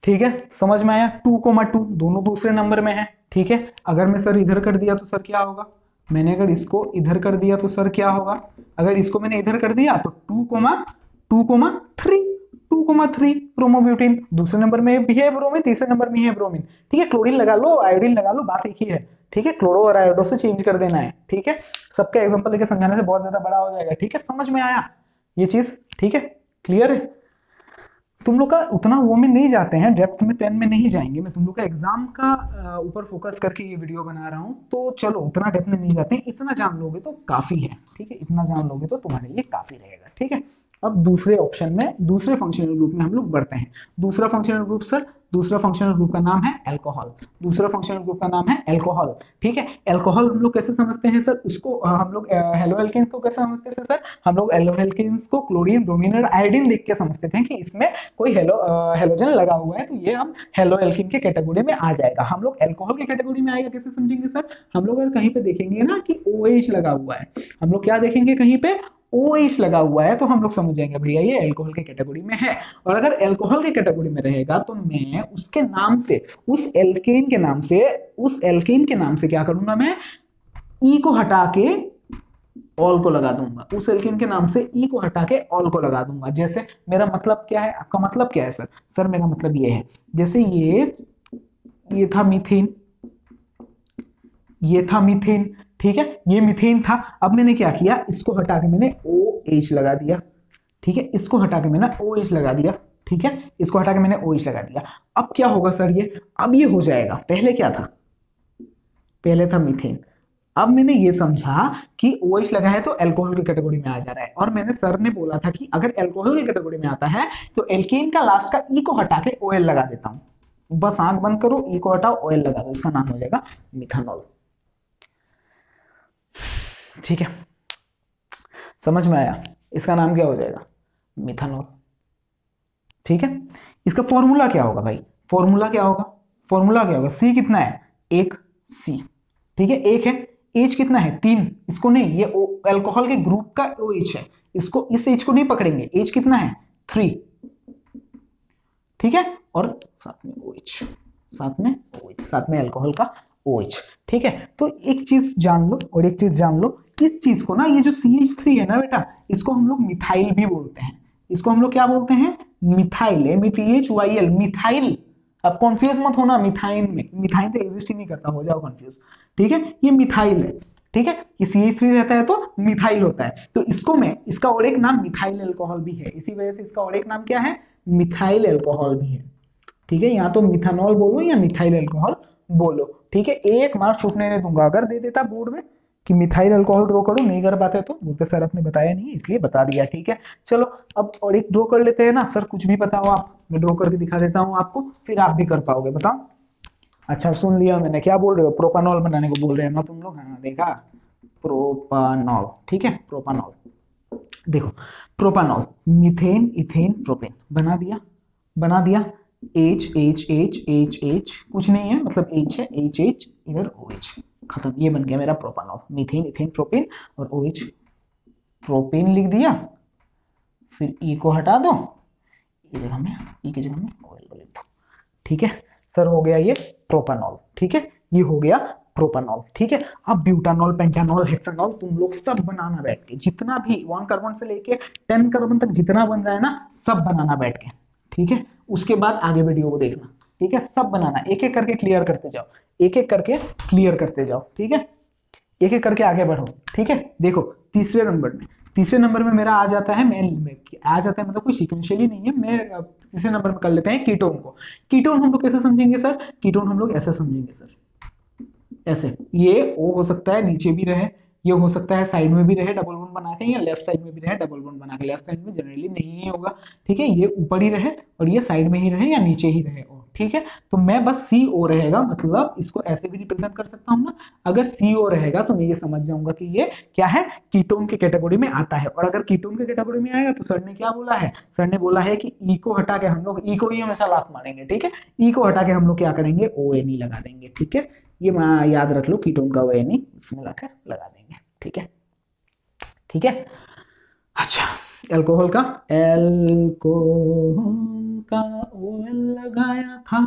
ठीक है, समझ में आया, 2,2 दोनों दूसरे नंबर में है। ठीक है, अगर मैं सर इधर कर दिया तो सर क्या होगा, मैंने अगर इसको इधर कर दिया तो सर क्या होगा, अगर इसको मैंने इधर कर दिया तो 2,3, 2,3 ब्रोमोब्यूटेन। दूसरे नंबर में भी है ब्रोमीन, तीसरे नंबर में है ब्रोमीन। ठीक है, क्लोरीन लगा लो, आयोडीन लगा लो, बात एक ही है। ठीक है, क्लोरो और आयोडो से चेंज कर देना है। ठीक है, सबका एग्जांपल लेके समझाने से बहुत ज्यादा बड़ा हो जाएगा। ठीक है, समझ में आया ये चीज? ठीक है, क्लियर है? तुम लोग का उतना वो में नहीं जाते हैं, डेप्थ में 10 में नहीं जाएंगे, मैं तुम लोग का एग्जाम का ऊपर फोकस करके ये वीडियो बना रहा हूँ, तो चलो उतना डेप्थ में नहीं जाते हैं, इतना जान लोगे तो काफी है। ठीक है, इतना जान लोगे तो तुम्हारे लिए काफी रहेगा। ठीक है, अब दूसरे ऑप्शन में, दूसरे फंक्शनल ग्रुप में हम लोग बढ़ते हैं। दूसरा फंक्शनल ग्रुप सर, दूसरा फंक्शनल ग्रुप का नाम है अल्कोहल। दूसरा फंक्शनल ग्रुप का नाम है अल्कोहल। ठीक है, अल्कोहल हम लोग कैसे समझते हैं सर? उसको हम लोग हेलोएल्केन्स को कैसे समझते हैं सर? हम लोग एल्कोहल्केन्स को क्लोरीन, ब्रोमीन और आयोडीन देख के समझते थे कि इसमें कोई हेलोजन लगा हुआ है, तो ये हम हेलोएल्किन के कैटेगरी में आ जाएगा। हम लोग अल्कोहल के कैटेगरी में आएगा कैसे समझेंगे सर? हम लोग अगर कहीं पे देखेंगे ना कि OH लगा हुआ है, हम लोग क्या देखेंगे? कहीं पे OH लगा हुआ है, तो हम लोग समझ जाएंगे भैया ये अल्कोहल के कैटेगरी में है। और अगर अल्कोहल के कैटेगरी में रहेगा तो मैं उसके नाम से, उस एल्केन के नाम से, उस एल्केन के नाम से क्या करूंगा? मैं ई को हटा के ऑल को लगा दूंगा। उस एल्केन के नाम से ई को हटा के ऑल को लगा दूंगा। जैसे मेरा मतलब क्या है? आपका मतलब क्या है सर? सर मेरा मतलब ये है, जैसे ये था मीथेन, ये था मीथेन। ठीक है, ये मीथेन था। अब मैंने क्या किया? इसको हटा के मैंने OH लगा दिया। ठीक है, इसको हटा के मैंने OH लगा दिया। ठीक है, इसको हटा के मैंने OH लगा दिया। अब क्या होगा सर? ये अब ये हो जाएगा। पहले क्या था? पहले था मीथेन। अब मैंने ये समझा कि OH लगा है तो अल्कोहल की कैटेगरी में आ जा रहा है, और मैंने सर ने बोला था कि अगर अल्कोहल की कैटेगरी में आता है तो एल्केन का लास्ट का ई को हटा के OL लगा देता हूं। बस आंख बंद करो, ई को हटाओ, OL लगा दो, इसका नाम हो जाएगा मिथानॉल। ठीक है, समझ में आया? इसका नाम क्या हो जाएगा? मिथानॉल। ठीक है, इसका फॉर्मूला क्या होगा भाई? फॉर्मूला क्या होगा? फॉर्मूला क्या होगा? सी कितना है? 1 C। ठीक है, 1 है। H कितना है? 3। इसको नहीं, ये अल्कोहल के ग्रुप का OH है, इसको, इस H को नहीं पकड़ेंगे। H कितना है? 3। ठीक है, और साथ में OH, साथ में OH, साथ में अल्कोहल का OH। ठीक है, तो एक चीज जान लो, और एक चीज जान लो, इस चीज को ना, ये जो CH3 है ना बेटा, इसको हम लोग मिथाइल भी बोलते हैं। इसको हम लोग क्या बोलते हैं? Methyl, MethYl, methyl. अब कंफ्यूज मत होना मिथाइन में, मिथाइन तो एग्जिस्ट ही नहीं करता, हो जाओ कंफ्यूज। ठीक है, ये मिथाइल है। ठीक है, ये CH3 रहता है तो मिथाइल होता है, तो इसको मैं, इसका और एक नाम मिथाइल अल्कोहल भी है, इसी वजह से इसका और एक नाम क्या है? मिथाइल अल्कोहल भी है। ठीक है, या तो मिथानॉल बोलो या मिथाइल अल्कोहल बोलो। ठीक है, एक मार्क छूटने नहीं दूंगा। अगर दे देता बोर्ड में कि मिथाइल अल्कोहल ड्रॉ करो, नहीं कर पाते तो बोलते सर आपने बताया नहीं इसलिए बता दिया। ठीक है, चलो अब और एक ड्रॉ कर लेते हैं ना। सर कुछ भी बताओ आप, मैं ड्रॉ करके दिखा देता हूँ आपको, फिर आप भी कर पाओगे। बताओ। अच्छा सुन लिया मैंने, क्या बोल रहे हो? प्रोपानॉल बनाने को बोल रहे हैं ना तुम लोग? हाँ देखा, प्रोपानॉल। ठीक है, प्रोपानॉल। देखो, प्रोपानॉल, मीथेन, इथेन, प्रोपेन, बना दिया, बना दिया। H H H H H कुछ नहीं है, मतलब H है, H H, इधर OH, खत्म। ये बन गया मेरा प्रोपानॉल, मीथेन, इथेन, प्रोपेन और OH। प्रोपेन लिख दिया, फिर E को हटा दो, ये जगह में, E की जगह में OL लिख दो। ठीक है सर, हो गया ये प्रोपानॉल। ठीक है, ये हो गया प्रोपानॉल। ठीक है, अब ब्यूटानॉल, पेंटानॉल, हेक्सानॉल तुम लोग सब बनाना बैठ के, जितना भी 1 कार्बन से लेके 10 कार्बन तक जितना बन रहा है ना, सब बनाना बैठ के। ठीक है, उसके बाद आगे वीडियो को देखना। ठीक है, सब बनाना, एक एक करके क्लियर करते जाओ, एक एक करके क्लियर करते जाओ। ठीक है, एक एक करके आगे बढ़ो। ठीक है, देखो तीसरे नंबर में, तीसरे नंबर में मेरा आ जाता है, मैं आ जाता है मतलब कोई सीक्वेंशियली नहीं है, मैं तीसरे नंबर में कर लेते हैं कीटोन को। कीटोन हम लोग कैसे समझेंगे सर? कीटोन हम लोग ऐसे समझेंगे सर, ऐसे, ये O हो सकता है नीचे भी रहे, ये हो सकता है साइड में भी रहे डबल बॉन्ड बना के, या लेफ्ट साइड में भी रहे डबल बॉन्ड बना के। लेफ्ट साइड में जनरली नहीं होगा। ठीक है, ये ऊपर ही रहे और ये साइड में ही रहे या नीचे ही रहे। ठीक है, तो मैं बस CO रहेगा, मतलब इसको ऐसे भी रिप्रेजेंट कर सकता हूँ ना। अगर CO रहेगा तो मैं ये समझ जाऊंगा कि ये क्या है? कीटोन के कैटेगरी में आता है। और अगर कीटोन के कैटेगरी में आएगा तो सर ने क्या बोला है? सर ने बोला है कि E को हटा के हम लोग, E को ही हमेशा लात मारेंगे। ठीक है, E को हटा के हम लोग क्या करेंगे? ONE लगा देंगे। ठीक है, ये याद रख लो, कीटोन का ONE इसमें लगा देंगे। ठीक है, ठीक है। अच्छा, अल्कोहल का, अल्कोहल का OL लगाया था,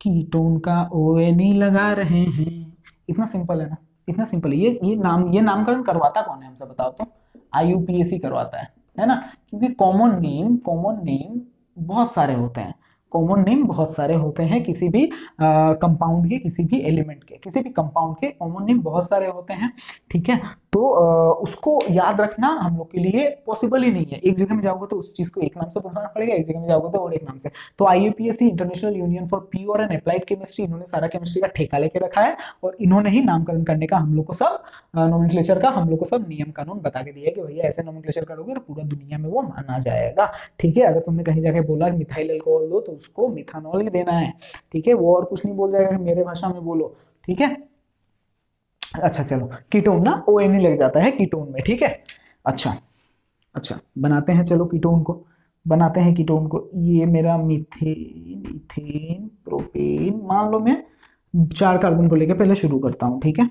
कीटोन का ONE लगा रहे हैं। इतना सिंपल है ना, इतना सिंपल है। ये नामकरण करवाता कौन है हमसे बताओ तो? IUPAC करवाता है ना, क्योंकि कॉमन नेम बहुत सारे होते हैं, कॉमन नेम बहुत सारे होते हैं किसी भी कंपाउंड के, किसी भी एलिमेंट के, किसी भी कंपाउंड के कॉमन नेम बहुत सारे होते हैं, ठीक है। तो उसको याद रखना हम लोग के लिए पॉसिबल ही नहीं है। एक जगह में जाओगे तो उस चीज को एक नाम से पढ़ना पड़ेगा, एक जगह में जाओगे तो और एक नाम से। तो IUPAC international union for pure and applied chemistry, इन्होंने सारा केमिस्ट्री का ठेका लेके रखा है और इन्होंने ही नामकरण करने का हम लोग को सब नोमेनक्लेचर का हम लोग को सब नियम कानून बता के दिया है कि भैया ऐसे नोमेनक्लेचर करोगे तो पूरा दुनिया में वो माना जाएगा, ठीक है। अगर तुमने कहीं जाके बोला मिथाइल अल्कोहल दो तो उसको मिथानॉल ही देना है, ठीक है। वो और कुछ नहीं बोल जाएगा, मेरे भाषा में बोलो, ठीक है। अच्छा चलो, कीटोन ना ON लग जाता है कीटोन में, ठीक है। अच्छा अच्छा, बनाते हैं, चलो कीटोन को बनाते हैं। कीटोन को, ये मेरा मीथेन, इथेन, प्रोपेन, मान लो मैं 4 कार्बन को लेकर पहले शुरू करता हूं, ठीक है।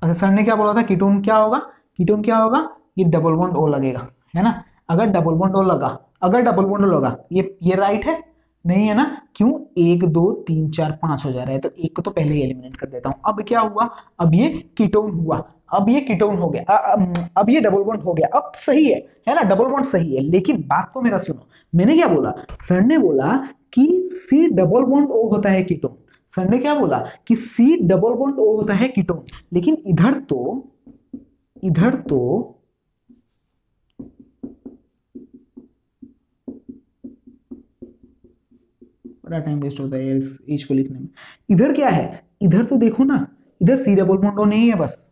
अच्छा, सर ने क्या बोला था, कीटोन क्या होगा, कीटोन क्या होगा, ये डबल बॉन्ड O लगेगा, है ना। अगर डबल बॉन्ड O लगा, अगर डबल बॉन्ड O लगा, ये राइट है, नहीं है ना, क्यों, 1 2 3 4 5 हो जा रहा है, तो एक को तो पहले ही एलिमिनेट कर देता हूं। अब क्या हुआ, अब ये कीटोन हुआ, अब ये कीटोन हो गया, अब ये डबल बॉन्ड हो गया, अब सही है ना, डबल बॉन्ड सही है। लेकिन बात को मेरा सुनो, मैंने क्या बोला, सर ने बोला कि C डबल बॉन्ड O होता है कीटोन, सर ने क्या बोला कि C डबल बॉन्ड O होता है कीटोन। लेकिन इधर तो बड़ा टाइम वेस्ट होता है इस एज को लिखने में। इधर क्या है, इधर तो देखो ना, इधर C डबल बॉन्ड O नहीं है, बस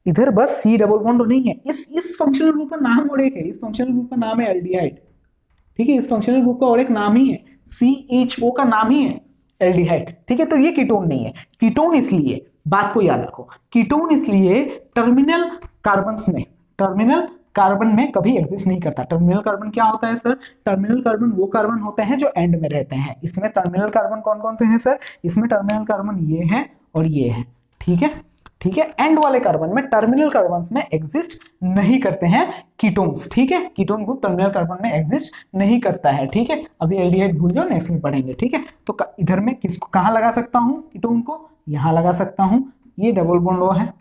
इधर बस C डबल बॉन्ड O नहीं है। इस फंक्शनल ग्रुप का नाम और एक है, इस फंक्शनल ग्रुप का नाम है एल्डिहाइड, ठीक है। इस फंक्शनल ग्रुप का और एक नाम ही है, CHO का नाम ही है एल्डिहाइड, ठीक है। तो ये कीटोन नहीं है। कीटोन इसलिए, बात को याद रखो, कीटोन इसलिए टर्मिनल कार्बन में कभी एग्जिस्ट नहीं करता। टर्मिनल कार्बन क्या होता है सर, टर्मिनल कार्बन वो कार्बन होते हैं जो एंड में रहते हैं। इसमें टर्मिनल कार्बन कौन कौन से हैं सर, इसमें टर्मिनल कार्बन ये है और ये है, ठीक है, ठीक है। एंड वाले कार्बन में, टर्मिनल कार्बन में एग्जिस्ट नहीं करते हैं कीटोन्स, ठीक है। कीटोन ग्रुप टर्मिनल कार्बन में एग्जिस्ट नहीं करता है, ठीक है। अभी एल्डिहाइड भूल जाओ, नेक्स्ट में पढ़ेंगे, ठीक है। तो इधर में किसको कहां लगा सकता हूं, कीटोन को यहां लगा सकता हूं, ये डबल बॉन्ड O है।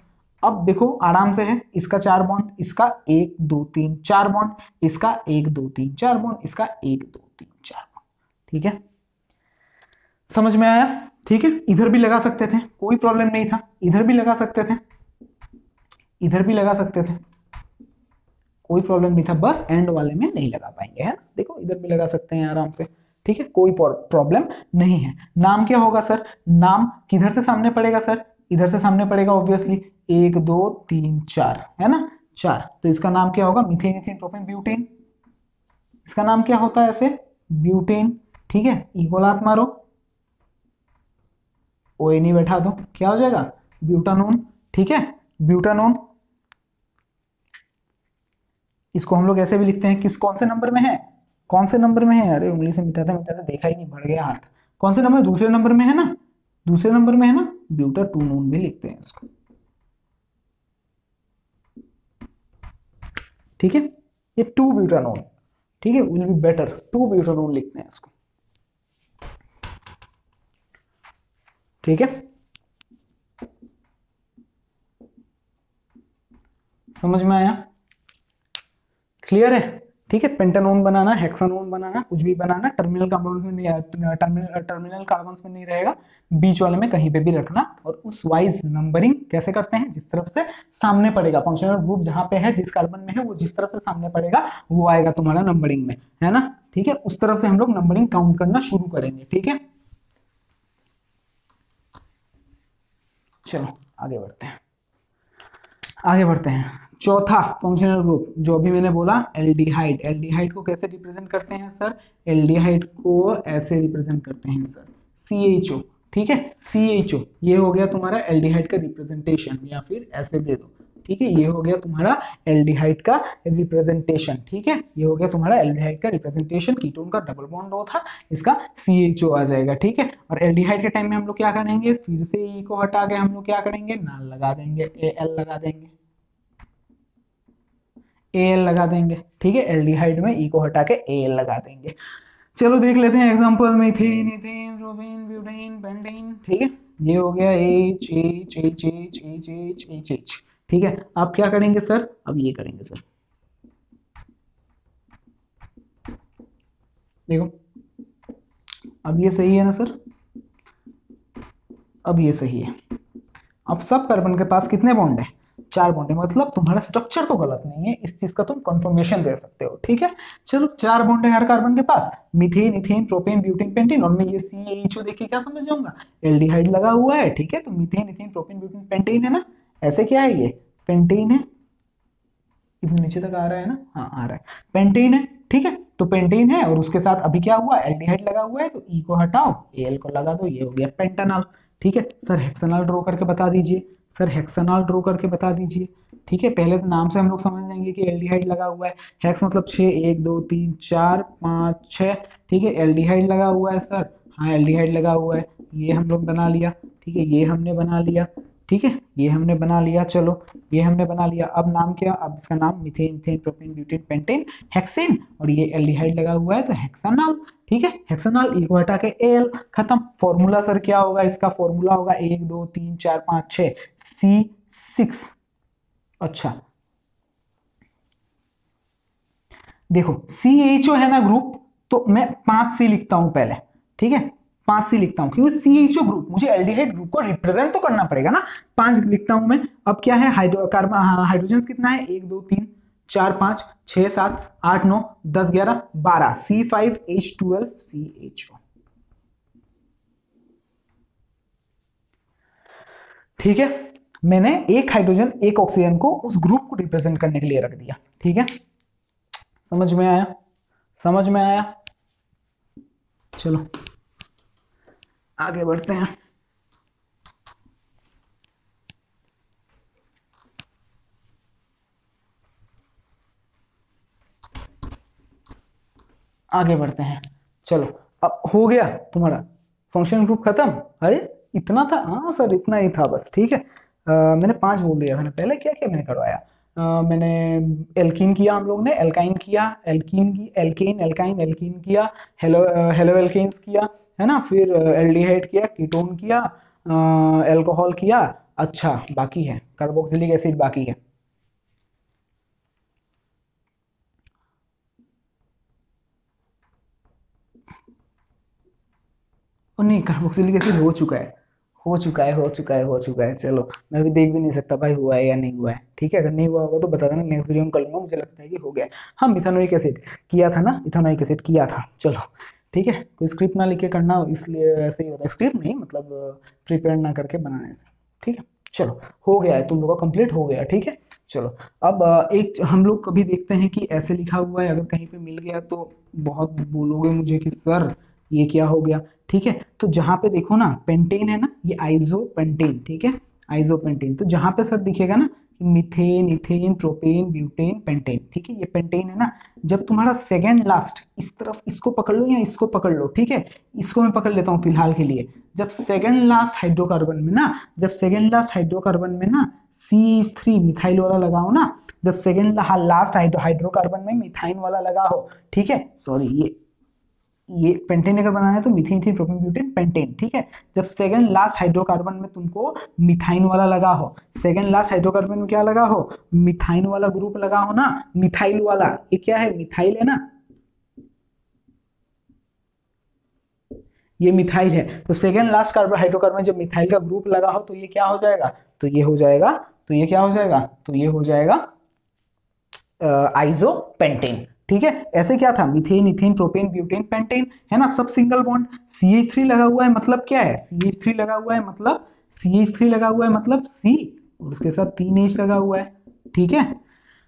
अब देखो आराम से है, इसका 4 बॉन्ड, इसका 1 2 3 4 बॉन्ड, इसका 1 2 3 4 बॉन्ड, इसका 1 2 3 4 बॉन्ड, ठीक है। समझ में आया, ठीक है। इधर भी लगा सकते थे, कोई प्रॉब्लम नहीं था, इधर भी लगा सकते थे, इधर भी लगा सकते थे, कोई प्रॉब्लम नहीं था, बस एंड वाले में नहीं लगा पाएंगे, है ना। देखो इधर भी लगा सकते हैं आराम से, ठीक है, कोई प्रॉब्लम नहीं है। नाम क्या होगा सर, नाम किधर से सामने पड़ेगा सर, इधर से सामने पड़ेगा ऑब्वियसली, 1 2 3 4, है ना, 4। तो इसका नाम क्या होगा, मीथेन, इथेन, प्रोपेन, ब्यूटेन। इसका नाम क्या होता है ऐसे, ब्यूटेन, ठीक है। इकोलात मारो, ONE बैठा दो, क्या हो जाएगा, ब्यूटानोन, ठीक है, ब्यूटानोन। इसको हम लोग ऐसे भी लिखते हैं, किस कौन से नंबर में है, कौन से नंबर में है, अरे उंगली से मिटाते मिटाते देखा ही नहीं, बढ़ गया हाथ। कौन से नंबर, दूसरे नंबर में है ना, दूसरे नंबर में है ना, ब्यूटाटूनोन भी लिखते हैं इसको, ठीक है। ये 2 ब्यूटानोन, ठीक है, विल बी बेटर, 2 ब्यूटानोन लिखते हैं इसको, ठीक है। समझ में आया, क्लियर है, ठीक है। पेंटानोन बनाना, हेक्सानोन बनाना, कुछ भी बनाना, टर्मिनल कंपाउंड्स में नहीं, टर्मिनल कार्बन्स में नहीं रहेगा, बीच वाले में कहीं पे भी रखना। और उस वाइज नंबरिंग कैसे करते हैं, जिस तरफ से सामने पड़ेगा, फंक्शनल ग्रुप जहां पे है, जिस कार्बन में है, वो जिस तरफ से सामने पड़ेगा वो आएगा तुम्हारा नंबरिंग में, है ना, ठीक है। उस तरफ से हम लोग नंबरिंग काउंट करना शुरू करेंगे, ठीक है। चलो आगे बढ़ते हैं, आगे बढ़ते हैं। चौथा फंक्शनल ग्रुप जो अभी मैंने बोला, एल्डिहाइड। एल्डिहाइड को कैसे रिप्रेजेंट करते हैं सर, एल्डिहाइड को ऐसे रिप्रेजेंट करते हैं सर, CHO, ठीक है, CHO। ये हो गया तुम्हारा एल्डिहाइड का रिप्रेजेंटेशन, या फिर ऐसे दे दो, ठीक है। ये हो गया तुम्हारा एल्डिहाइड का रिप्रेजेंटेशन, ठीक है। ये हो गया तुम्हारा एल्डिहाइड का रिप्रेजेंटेशन, कीटोन का डबल बॉन्ड O था, इसका CHO आ जाएगा, ठीक है। और एल्डिहाइड के टाइम में हम लोग क्या करेंगे, फिर से E को हटा के हम लोग क्या करेंगे, नाल लगा देंगे, Al लगा देंगे, Al लगा देंगे, ठीक है। एल्डिहाइड में E को हटा के Al लगा देंगे। चलो देख लेते हैं example, methane, ethane, propane, butane, pentane, ठीक है। ये हो गया H H H H H H H H, ठीक है। आप क्या करेंगे सर, अब ये करेंगे सर, देखो अब ये सही है ना सर, अब ये सही है। अब सब कार्बन के पास कितने बॉन्ड है, 4 बॉन्ड है, मतलब तुम्हारा स्ट्रक्चर तो गलत नहीं है, इस चीज का तुम कंफर्मेशन दे सकते हो, ठीक है। चलो 4 बॉन्ड है हर कार्बन के पास, methane ethane propane butane pentane, और मैं ये CH देख के क्या समझ जाऊंगा, एल्डिहाइड लगा हुआ है, ठीक है। तो methane ethane propane butane pentane है ना, ऐसे क्या है, ये पेंटेन है, इतना नीचे तक आ रहा है ना, हाँ आ रहा है, पेंटेन है, ठीक है। तो पेंटेन है और उसके साथ अभी क्या हुआ, एल्डिहाइड लगा हुआ है, तो ई को हटाओ, एल को लगा दो, ये हो गया पेंटानॉल, ठीक है। सर हेक्सानॉल ड्रॉ करके बता दीजिए, सर हेक्सानॉल ड्रॉ करके बता दीजिए, ठीक है। पहले तो नाम से हम लोग समझ जाएंगे कि एल्डिहाइड लगा हुआ है, हेक्स मतलब 6, 1 2 3 4 5 6, ठीक है। एल्डिहाइड लगा हुआ है सर, हाँ एल्डिहाइड लगा हुआ है, ये हम लोग बना लिया, ठीक है, ये हमने बना लिया, ठीक है, ये हमने बना लिया, चलो ये हमने बना लिया। अब नाम क्या, अब इसका नाम methane ethane propane butane pentane hexane, और ये एल्डिहाइड लगा हुआ है तो हेक्सानॉल, ठीक है। हेक्सानॉल ई को हटा के एल, खत्म। फॉर्मूला सर क्या होगा, इसका फॉर्मूला होगा 1 2 3 4 5 6 C6। अच्छा देखो CHO है ना ग्रुप, तो मैं 5C लिखता हूं पहले, ठीक है, 5C लिखता हूं क्योंकि CHO ग्रुप, मुझे एल्डिहाइड ग्रुप को रिप्रेजेंट तो करना पड़ेगा ना, 5 लिखता हूं मैं। अब क्या है, हाइड्रोजन कितना है, 1 2 3 4 5 6 7 8 9 10 11 12, C5H12 CHO, ठीक है। मैंने एक हाइड्रोजन एक ऑक्सीजन को उस ग्रुप को रिप्रेजेंट करने के लिए रख दिया, ठीक है। समझ में आया, समझ में आया, चलो आगे बढ़ते हैं। आगे बढ़ते हैं, चलो अब हो गया तुम्हारा फंक्शन ग्रुप खत्म। अरे इतना था, हाँ सर इतना ही था बस, ठीक है। मैंने 5 बोल दिया था ना, पहले क्या क्या मैंने करवाया, मैंने एल्कीन किया, हम लोग ने एल्काइन किया, एल्कीन की एल्केन एल्काइन एल्कीन किया, हेलो हेलो एल्केन्स किया, है ना, फिर एल्डिहाइड किया, कीटोन किया, अल्कोहल किया। अच्छा बाकी है कार्बोक्सिलिक एसिड बाकी है, और नहीं कार्बोक्सिलिक एसिड हो चुका है, हो चुका है, हो चुका है, हो चुका है, चलो मैं भी देख भी नहीं सकता भाई हुआ है या नहीं हुआ है, ठीक है। अगर नहीं हुआ होगा तो बता देना, नेक्स्ट वीडियो में कर लूंगा, मुझे लगता है कि हो गया है। हाँ मिथानोइक एसिड किया था ना, इथानोइक एसिड किया था, चलो ठीक है। कोई स्क्रिप्ट ना लिख के करना, इसलिए ऐसे ही होता है, स्क्रिप्ट नहीं मतलब प्रिपेयर ना करके बनाने से, ठीक है। चलो हो गया है, तुम लोग का कंप्लीट हो गया, ठीक है। चलो अब एक हम लोग कभी देखते हैं कि ऐसे लिखा हुआ है, अगर कहीं पे मिल गया तो बहुत बोलोगे मुझे कि सर ये क्या हो गया, ठीक है। तो जहां पे देखो ना पेंटेन है ना, ये आइसोपेंटेन, ठीक है, आइसोपेंटेन। तो जहां पे सर दिखेगा ना methane ethane propane butane pentane, ठीक है, ये पेंटेन है ना। जब तुम्हारा सेकंड लास्ट इस तरफ, इसको पकड़ लो या इसको पकड़ लो, ठीक है, इसको मैं पकड़ लेता हूँ फिलहाल के लिए। जब सेकंड लास्ट हाइड्रोकार्बन में ना, जब सेकंड लास्ट हाइड्रोकार्बन में ना CH3 मिथाइल वाला लगाओ ना, जब सेकंड लास्ट हाइड्रोकार्बन में मिथाइन वाला लगा हो, ठीक है, सॉरी ये पेंटेन अगर बनाना है तो methane ethane propane butane pentane, ठीक है। जब सेकंड लास्ट हाइड्रोकार्बन में तुमको मिथाइन वाला लगा हो, सेकंड लास्ट हाइड्रोकार्बन में क्या लगा हो, मिथाइन वाला ग्रुप लगा हो ना, मिथाइल वाला, ये क्या है, मिथाइल है ना, ये मिथाइल है। तो सेकंड लास्ट हाइड्रोकार्बन जब मिथाइल का ग्रुप लगा हो तो ये क्या हो जाएगा, तो ये हो जाएगा, तो ये क्या हो जाएगा, तो ये हो जाएगा आइसोपेंटेन, ठीक है। ऐसे क्या था, methane ethane propane butane pentane, है ना, सब सिंगल बॉन्ड। CH3 लगा हुआ है मतलब क्या है, CH3 लगा हुआ है मतलब, CH3 लगा हुआ है मतलब C, और उसके साथ 3H लगा हुआ है, ठीक है।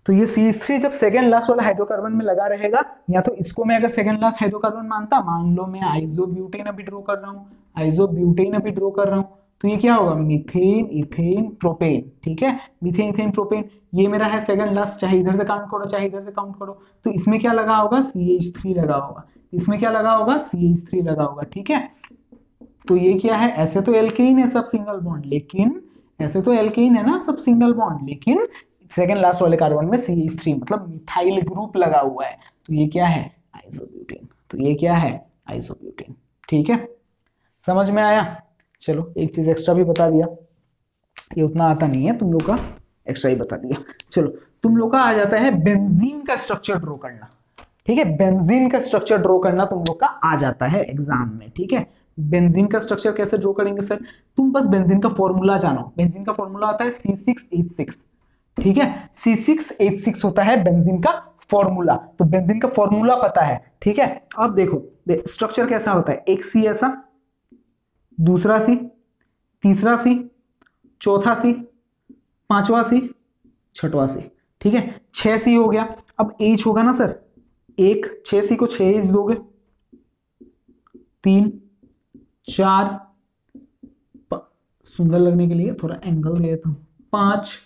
तो ये CH3 जब सेकंड लास्ट वाला हाइड्रोकार्बन में लगा रहेगा, या तो इसको मैं अगर सेकंड लास्ट हाइड्रोकार्बन मानता, मान लो मैं आइसोब्यूटेन अभी ड्रॉ कर रहा हूँ, आइसोब्यूटेन अभी ड्रॉ कर रहा हूँ, तो ये क्या होगा, मीथेन इथेन प्रोपेन, ठीक है, मीथेन इथेन प्रोपेन, ये मेरा है सेकंड लास्ट, चाहे इधर से काउंट करो चाहे इधर से काउंट करो। तो इसमें क्या लगा होगा, CH3 लगा होगा, इसमें क्या लगा होगा, CH3 लगा होगा, ठीक है। तो ये क्या है, ऐसे तो एल्केन है सब सिंगल बॉन्ड, लेकिन ऐसे तो एल्केन है ना सब सिंगल बॉन्ड, लेकिन सेकंड लास्ट वाले कार्बन में CH3 मतलब मिथाइल ग्रुप लगा हुआ है, तो ये क्या है, आइसोब्यूटेन, तो ये क्या है, आइसोब्यूटेन, ठीक है। समझ में आया, चलो एक चीज एक्स्ट्रा भी बता दिया, ये उतना आता नहीं है तुम लोग का, एक्स्ट्रा ही बता दिया। चलो तुम लोग का आ जाता है बेंजीन का स्ट्रक्चर ड्रॉ करना। ठीक है, बेंजीन का स्ट्रक्चर ड्रॉ करना तुम लोग का आ जाता है एग्जाम में। ठीक है, बेंजीन का स्ट्रक्चर कैसे ड्रॉ करेंगे सर, तुम बस बेंजीन का फॉर्मूला जानो। बेंजीन का फॉर्मूला आता है C6H6। ठीक है, C6H6 होता है बेंजीन का फॉर्मूला। तो बेंजीन का फॉर्मूला पता है। ठीक है, अब देखो स्ट्रक्चर कैसा होता है, एक सी ऐसा, दूसरा सी, तीसरा सी, चौथा सी, पांचवा सी, छठवा सी। ठीक है, 6 सी हो गया। अब एच होगा ना सर, एक 6 सी को 6 एच दोगे, 3 4, सुंदर लगने के लिए थोड़ा एंगल दे देता हूं, 5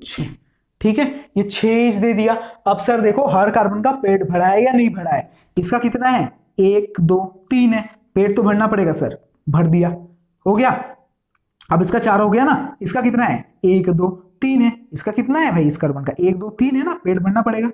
6। ठीक है, ये 6 एच दे दिया। अब सर देखो हर कार्बन का पेट भरा है या नहीं भरा है, इसका कितना है, 1 2 3 है, पेट तो भरना पड़ेगा सर, भर दिया, हो गया। अब इसका 4 हो गया ना, इसका कितना है, 1 2 3 है, इसका कितना है भाई, इस कार्बन का 1 2 3 है ना, पेट भरना पड़ेगा,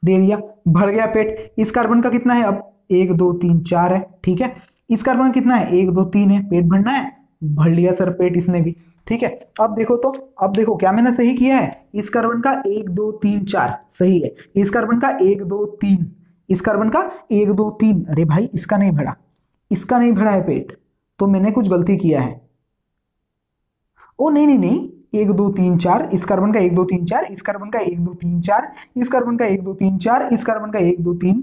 दे दिया, भर गया पेट। इस कार्बन का कितना है, अब 1 2 3 4 है। ठीक है, इस कार्बन का कितना है, 1 2 3 है, पेट भरना है, भर लिया सर पेट इसने भी। ठीक है, अब देखो तो, अब देखो क्या मैंने सही किया है, इस कार्बन का 1 2 3 4 सही है, इस कार्बन का 1 2 3, इस कार्बन का 1 2 3, अरे भाई इसका नहीं भरा, इसका नहीं भरा है पेट, तो मैंने कुछ गलती किया है। ओ नहीं नहीं नहीं, 1 2 3 4, इस कार्बन का 1 2 3 4, इस कार्बन का 1 2 3 4, इस कार्बन का 1 2 3 4, इस कार्बन का 1 2 3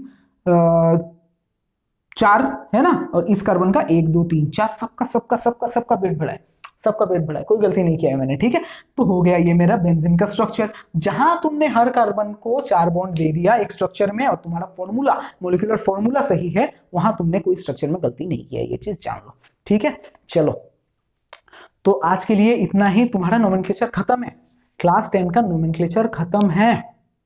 4 है ना, और इस कार्बन का 1 2 3 4, सबका सबका सबका सबका पेट भरा है, सबका पेट भरा है, कोई गलती नहीं किया है मैंने। ठीक है, तो हो गया ये मेरा बेंजीन का स्ट्रक्चर। जहां तुमने हर कार्बन को 4 बॉन्ड दे दिया एक स्ट्रक्चर में और तुम्हारा फॉर्मूला, मोलिकुलर फॉर्मूला सही है, वहां तुमने कोई स्ट्रक्चर में गलती नहीं किया है, ये चीज जान लो। ठीक है, चलो तो आज के लिए इतना ही, तुम्हारा नोमेनक्लेचर खत्म है, क्लास 10 का नोमेनक्लेचर खत्म है।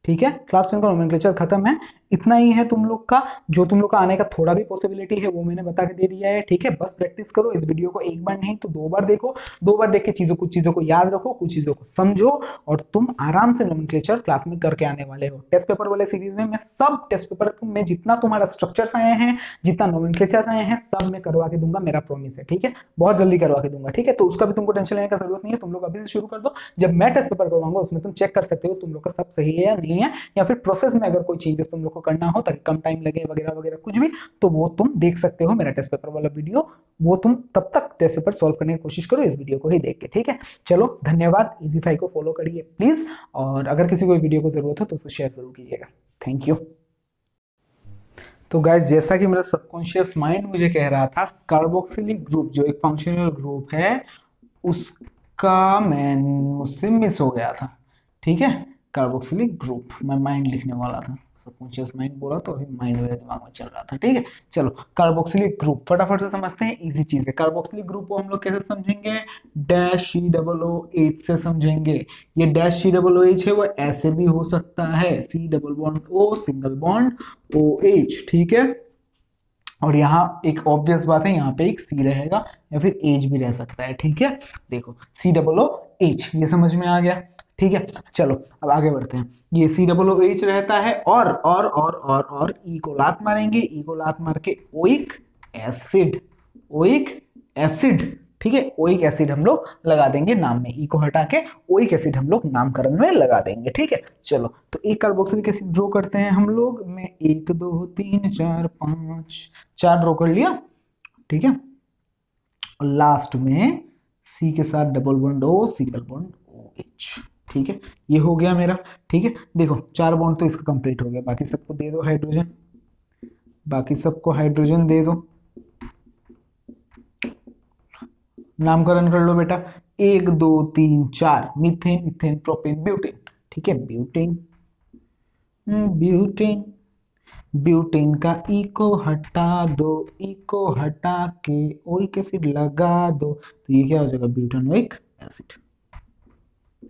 ठीक है, क्लास 10 का नोमेनक्लेचर खत्म है, इतना ही है तुम लोग का। जो तुम लोग का आने का थोड़ा भी पॉसिबिलिटी है वो मैंने बता के दे दिया है। ठीक है, बस प्रैक्टिस करो, इस वीडियो को एक बार नहीं तो 2 बार देखो, 2 बार देख के कुछ चीजों को याद रखो, कुछ चीजों को समझो, और तुम आराम से नोमेनक्लेचर क्लास में करके आने वाले हो। टेस्ट पेपर वाले सीरीज में मैं सब टेस्ट पेपर में जितना तुम्हारा स्ट्रक्चर्स आए हैं, जितना नोमेनक्लेचर आए हैं, सब मैं करवा के दूंगा, मेरा प्रॉमिस है। ठीक है, बहुत जल्दी करवा के दूंगा। ठीक है, तो उसका भी तुमको टेंशन लेने का जरूरत नहीं है, तुम लोग अभी से शुरू कर दो। जब मैं टेस्ट पेपर करवाऊंगा उसमें तुम चेक कर सकते हो तुम लोग का सब सही है या नहीं है, या फिर प्रोसेस में अगर कोई चेंजेस तुम लोग को करना हो ताकि कम टाइम लगे वगैरह वगैरह कुछ भी, तो वो तुम देख सकते हो मेरा टेस्ट पेपर वाला वीडियो। वो तुम तब तक टेस्ट पेपर सॉल्व करने की कोशिश करो इस वीडियो को ही देख के। ठीक है, चलो धन्यवाद, EasyFi को फॉलो करिए प्लीज, और अगर किसी को वीडियो को जरूरत हो तो उसको शेयर जरूर कीजिएगा। Thank you. तो गाइस, जैसा कि मेरा सबकॉन्शियस माइंड मुझे कह रहा था, कार्बोक्सिलिक ग्रुप जो एक फंक्शनल ग्रुप है उसका मैं मुझसे मिस हो गया था। ठीक है, कार्बोक्सिलिक ग्रुप मैं माइंड लिखने वाला था, सबकॉन्शियस माइंड बोला तो अभी माइंड मेरे दिमाग में चल रहा था। ठीक है, चलो कार्बोक्सिलिक ग्रुप फटाफट से समझते हैं, इजी चीज है। कार्बोक्सिलिक ग्रुप को हम लोग कैसे समझेंगे, डैश COOH से समझेंगे। ये डैश COOH है वो ऐसे भी हो सकता है, C double bond O single bond OH। ठीक है, और यहाँ एक ऑब्वियस बात है, यहाँ पे एक C रहेगा या फिर H भी रह सकता है। ठीक है, देखो COOH, ये समझ में आ गया। ठीक है, चलो अब आगे बढ़ते हैं। ये COOH रहता है, और E को लात मारेंगे, E को लात मार के ओइक एसिड, ओइक एसिड। ठीक है, ओइक एसिड हम लोग लगा देंगे नाम में, E को हटा के ओइक एसिड हम लोग नामकरण में लगा देंगे। ठीक है, चलो तो एक कार्बोक्सिलिक एसिड ड्रॉ करते हैं हम लोग। मैं 1 2 3 4 5 4 ड्रॉ कर लिया। ठीक है, और लास्ट में C के साथ double bond O single bond OH। ठीक है, ये हो गया मेरा। ठीक है, देखो 4 बॉन्ड तो इसका कंप्लीट हो गया, बाकी सबको दे दो हाइड्रोजन, बाकी सबको हाइड्रोजन दे दो, नामकरण कर लो बेटा। 1 2 3 4 मीथेन, इथेन, प्रोपेन, ब्यूटेन। ठीक है, ब्यूटेन, ब्यूटेन, ब्यूटेन का ई को हटा दो, ई को हटा के ओइक एसिड लगा दो, तो ये क्या हो जाएगा, ब्यूटेनोइक एसिड,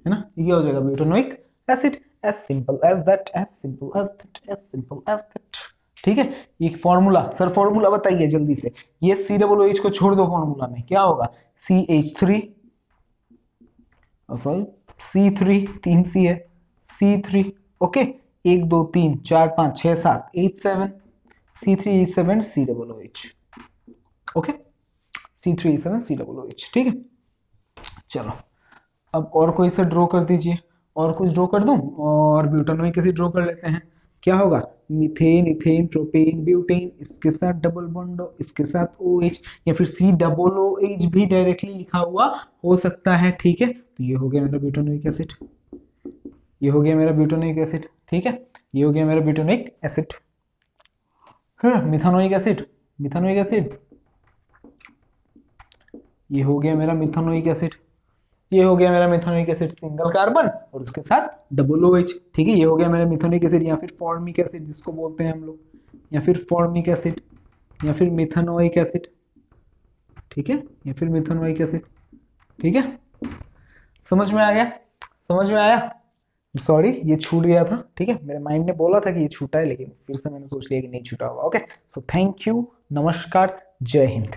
है ना, ये क्या हो जाएगा, butanoic acid. As simple as that, as simple as that, as simple as that. ठीक है, ये फॉर्मूला, सर फॉर्मूला बताइए जल्दी से। ये COOH को छोड़ दो, फॉर्मूला में क्या होगा, CH3, सॉरी C3, 3 C है, C3। Okay, 1 2 3 4 5 6 7 8 7, C3H7 COOH। Okay, C3H7 COOH। ठीक है, चलो अब और कोई से ड्रॉ कर दीजिए, और कुछ ड्रॉ कर दूं, और ब्यूटानोइक एसिड ड्रॉ कर लेते हैं। क्या होगा, मीथेन, इथेन, प्रोपेन, ब्यूटेन, इसके साथ डबल बॉन्ड इसके साथ OH, या फिर COOH भी डायरेक्टली लिखा हुआ हो सकता है। ठीक है, तो ये हो गया मेरा ब्यूटानोइक एसिड, ये हो गया मेरा ब्यूटानोइक एसिड। ठीक है, ये हो गया मेरा ब्यूटानोइक एसिड। फिर मिथानोइक एसिड, मिथानोइक एसिड, ये हो गया मेरा मिथानोइक एसिड, ये हो गया मेरा मिथानोइक एसिड सिंगल कार्बन और उसके साथ डबल OH। ठीक है, ये हो गया मेरा मिथानोइक एसिड या फिर फॉर्मिक एसिड जिसको बोलते हैं हम लोग, या फिर फॉर्मिक एसिड या फिर मिथानोइक एसिड। ठीक है, या फिर मिथानोइक एसिड। ठीक है, समझ में आ गया, समझ में आया? सॉरी ये छूट गया था। ठीक है, मेरे माइंड ने बोला था कि ये छूटा है लेकिन फिर से मैंने सोच लिया कि नहीं छूटा होगा। ओके, सो थैंक यू, नमस्कार, जय हिंद।